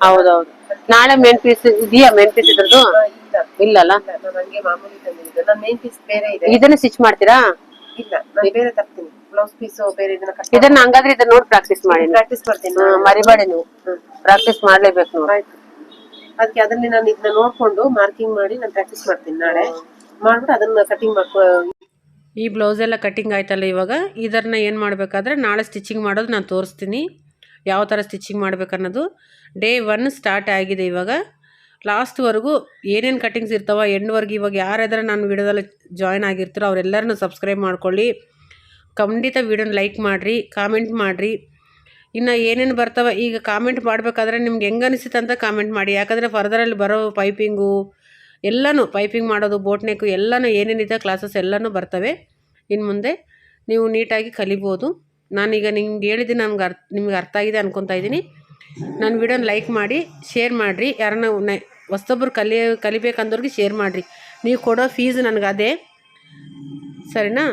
B: ಹೌದೌದು. ನಾಳೆ ಮೇನ್ ಪೀಸ್ ಇದೆಯಾ? ಮೇನ್ ಪೀಸ್ ಇದ್ರದ್ದು ಇಲ್ಲಲ್ಲ. ಇದನ್ನ ಸ್ಟಿಚ್ ಮಾಡ್ತೀರಾ?
C: ಇಲ್ಲ, ಬೇರೆ ತರ್ತೀನಿ. ಬ್ಲೌಸ್ ಪೀಸ್ ಬೇರೆ
B: ಇದನ್ನ ಹಂಗಾದ್ರೆ ಇದನ್ನ ನೋಡಿ ಪ್ರಾಕ್ಟೀಸ್ ಮಾಡಿ.
C: ಪ್ರಾಕ್ಟೀಸ್ ಮಾಡ್ತೀನಿ.
B: ಮರಿಬೇಡಿ ನೀವು, ಪ್ರಾಕ್ಟೀಸ್ ಮಾಡ್ಲೇಬೇಕು ನೋಡಿ.
C: ಅದಕ್ಕೆ ಅದನ್ನ ನಾನು ಇದನ್ನ ನೋಡ್ಕೊಂಡು ಮಾರ್ಕಿಂಗ್ ಮಾಡಿ ನಾನು ಪ್ರಾಕ್ಟೀಸ್ ಮಾಡ್ತೀನಿ. ನಾಳೆ ಮಾಡ್ಬಿಟ್ಟು ಅದನ್ನ ಕಟಿಂಗ್ ಮಾಡ್ಕೊ.
A: ಈ ಬ್ಲೌಸ್ ಎಲ್ಲ ಕಟ್ಟಿಂಗ್ ಆಯ್ತಲ್ಲ. ಇವಾಗ ಇದನ್ನ ಏನು ಮಾಡಬೇಕಾದ್ರೆ ನಾಳೆ ಸ್ಟಿಚಿಂಗ್ ಮಾಡೋದು ನಾನು ತೋರಿಸ್ತೀನಿ, ಯಾವ ಥರ ಸ್ಟಿಚಿಂಗ್ ಮಾಡ್ಬೇಕನ್ನೋದು. ಡೇ 1 ಸ್ಟಾರ್ಟ್ ಆಗಿದೆ. ಇವಾಗ ಲಾಸ್ಟ್ವರೆಗೂ ಏನೇನು ಕಟ್ಟಿಂಗ್ಸ್ ಇರ್ತಾವ ಎಂಡ್ವರೆಗೆ. ಇವಾಗ ಯಾರಾದ್ರೆ ನಾನು ವಿಡಿಯೋದಲ್ಲಿ ಜಾಯ್ನ್ ಆಗಿರ್ತೀರೋ ಅವರೆಲ್ಲರನ್ನೂ ಸಬ್ಸ್ಕ್ರೈಬ್ ಮಾಡ್ಕೊಳ್ಳಿ. ಖಂಡಿತ ವಿಡಿಯೋನ ಲೈಕ್ ಮಾಡಿರಿ, ಕಾಮೆಂಟ್ ಮಾಡಿರಿ. ಇನ್ನು ಏನೇನು ಬರ್ತಾವೆ ಈಗ ಕಾಮೆಂಟ್ ಮಾಡಬೇಕಾದ್ರೆ ನಿಮ್ಗೆ ಹೆಂಗೆ ಅನಿಸುತ್ತೆ ಅಂತ ಕಾಮೆಂಟ್ ಮಾಡಿ. ಯಾಕಂದರೆ ಫರ್ದರಲ್ಲಿ ಬರೋ ಪೈಪಿಂಗು ಎಲ್ಲನೂ, ಪೈಪಿಂಗ್ ಮಾಡೋದು, ಬೋಟ್ ನೆಕ್ಕು ಎಲ್ಲನೂ ಏನೇನಿದೆ ಕ್ಲಾಸಸ್ ಎಲ್ಲನೂ ಬರ್ತವೆ. ಇನ್ನು ಮುಂದೆ ನೀವು ನೀಟಾಗಿ ಕಲಿಬೋದು. ನಾನೀಗ ನಿಮ್ಗೆ ಹೇಳಿದ್ದೀನಿ, ನಿಮ್ಗೆ ಅರ್ಥ ಆಗಿದೆ ಅನ್ಕೊತಾ ಇದ್ದೀನಿ. ನನ್ನ ವಿಡಿಯೋನ ಲೈಕ್ ಮಾಡಿ, ಶೇರ್ ಮಾಡಿರಿ. ಯಾರನ್ನ ಹೊಸೊಬ್ಬರು ಕಲಿಬೇಕಂದವ್ರಿಗೆ ಶೇರ್ ಮಾಡಿರಿ. ನೀವು ಕೊಡೋ ಫೀಸ್ ನನಗೆ ಅದೇ, ಸರಿನಾ?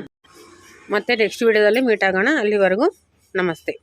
A: ಮತ್ತೆ ನೆಕ್ಸ್ಟ್ ವಿಡಿಯೋದಲ್ಲಿ ಮೀಟ್ ಆಗೋಣ. ಅಲ್ಲಿವರೆಗೂ ನಮಸ್ತೆ.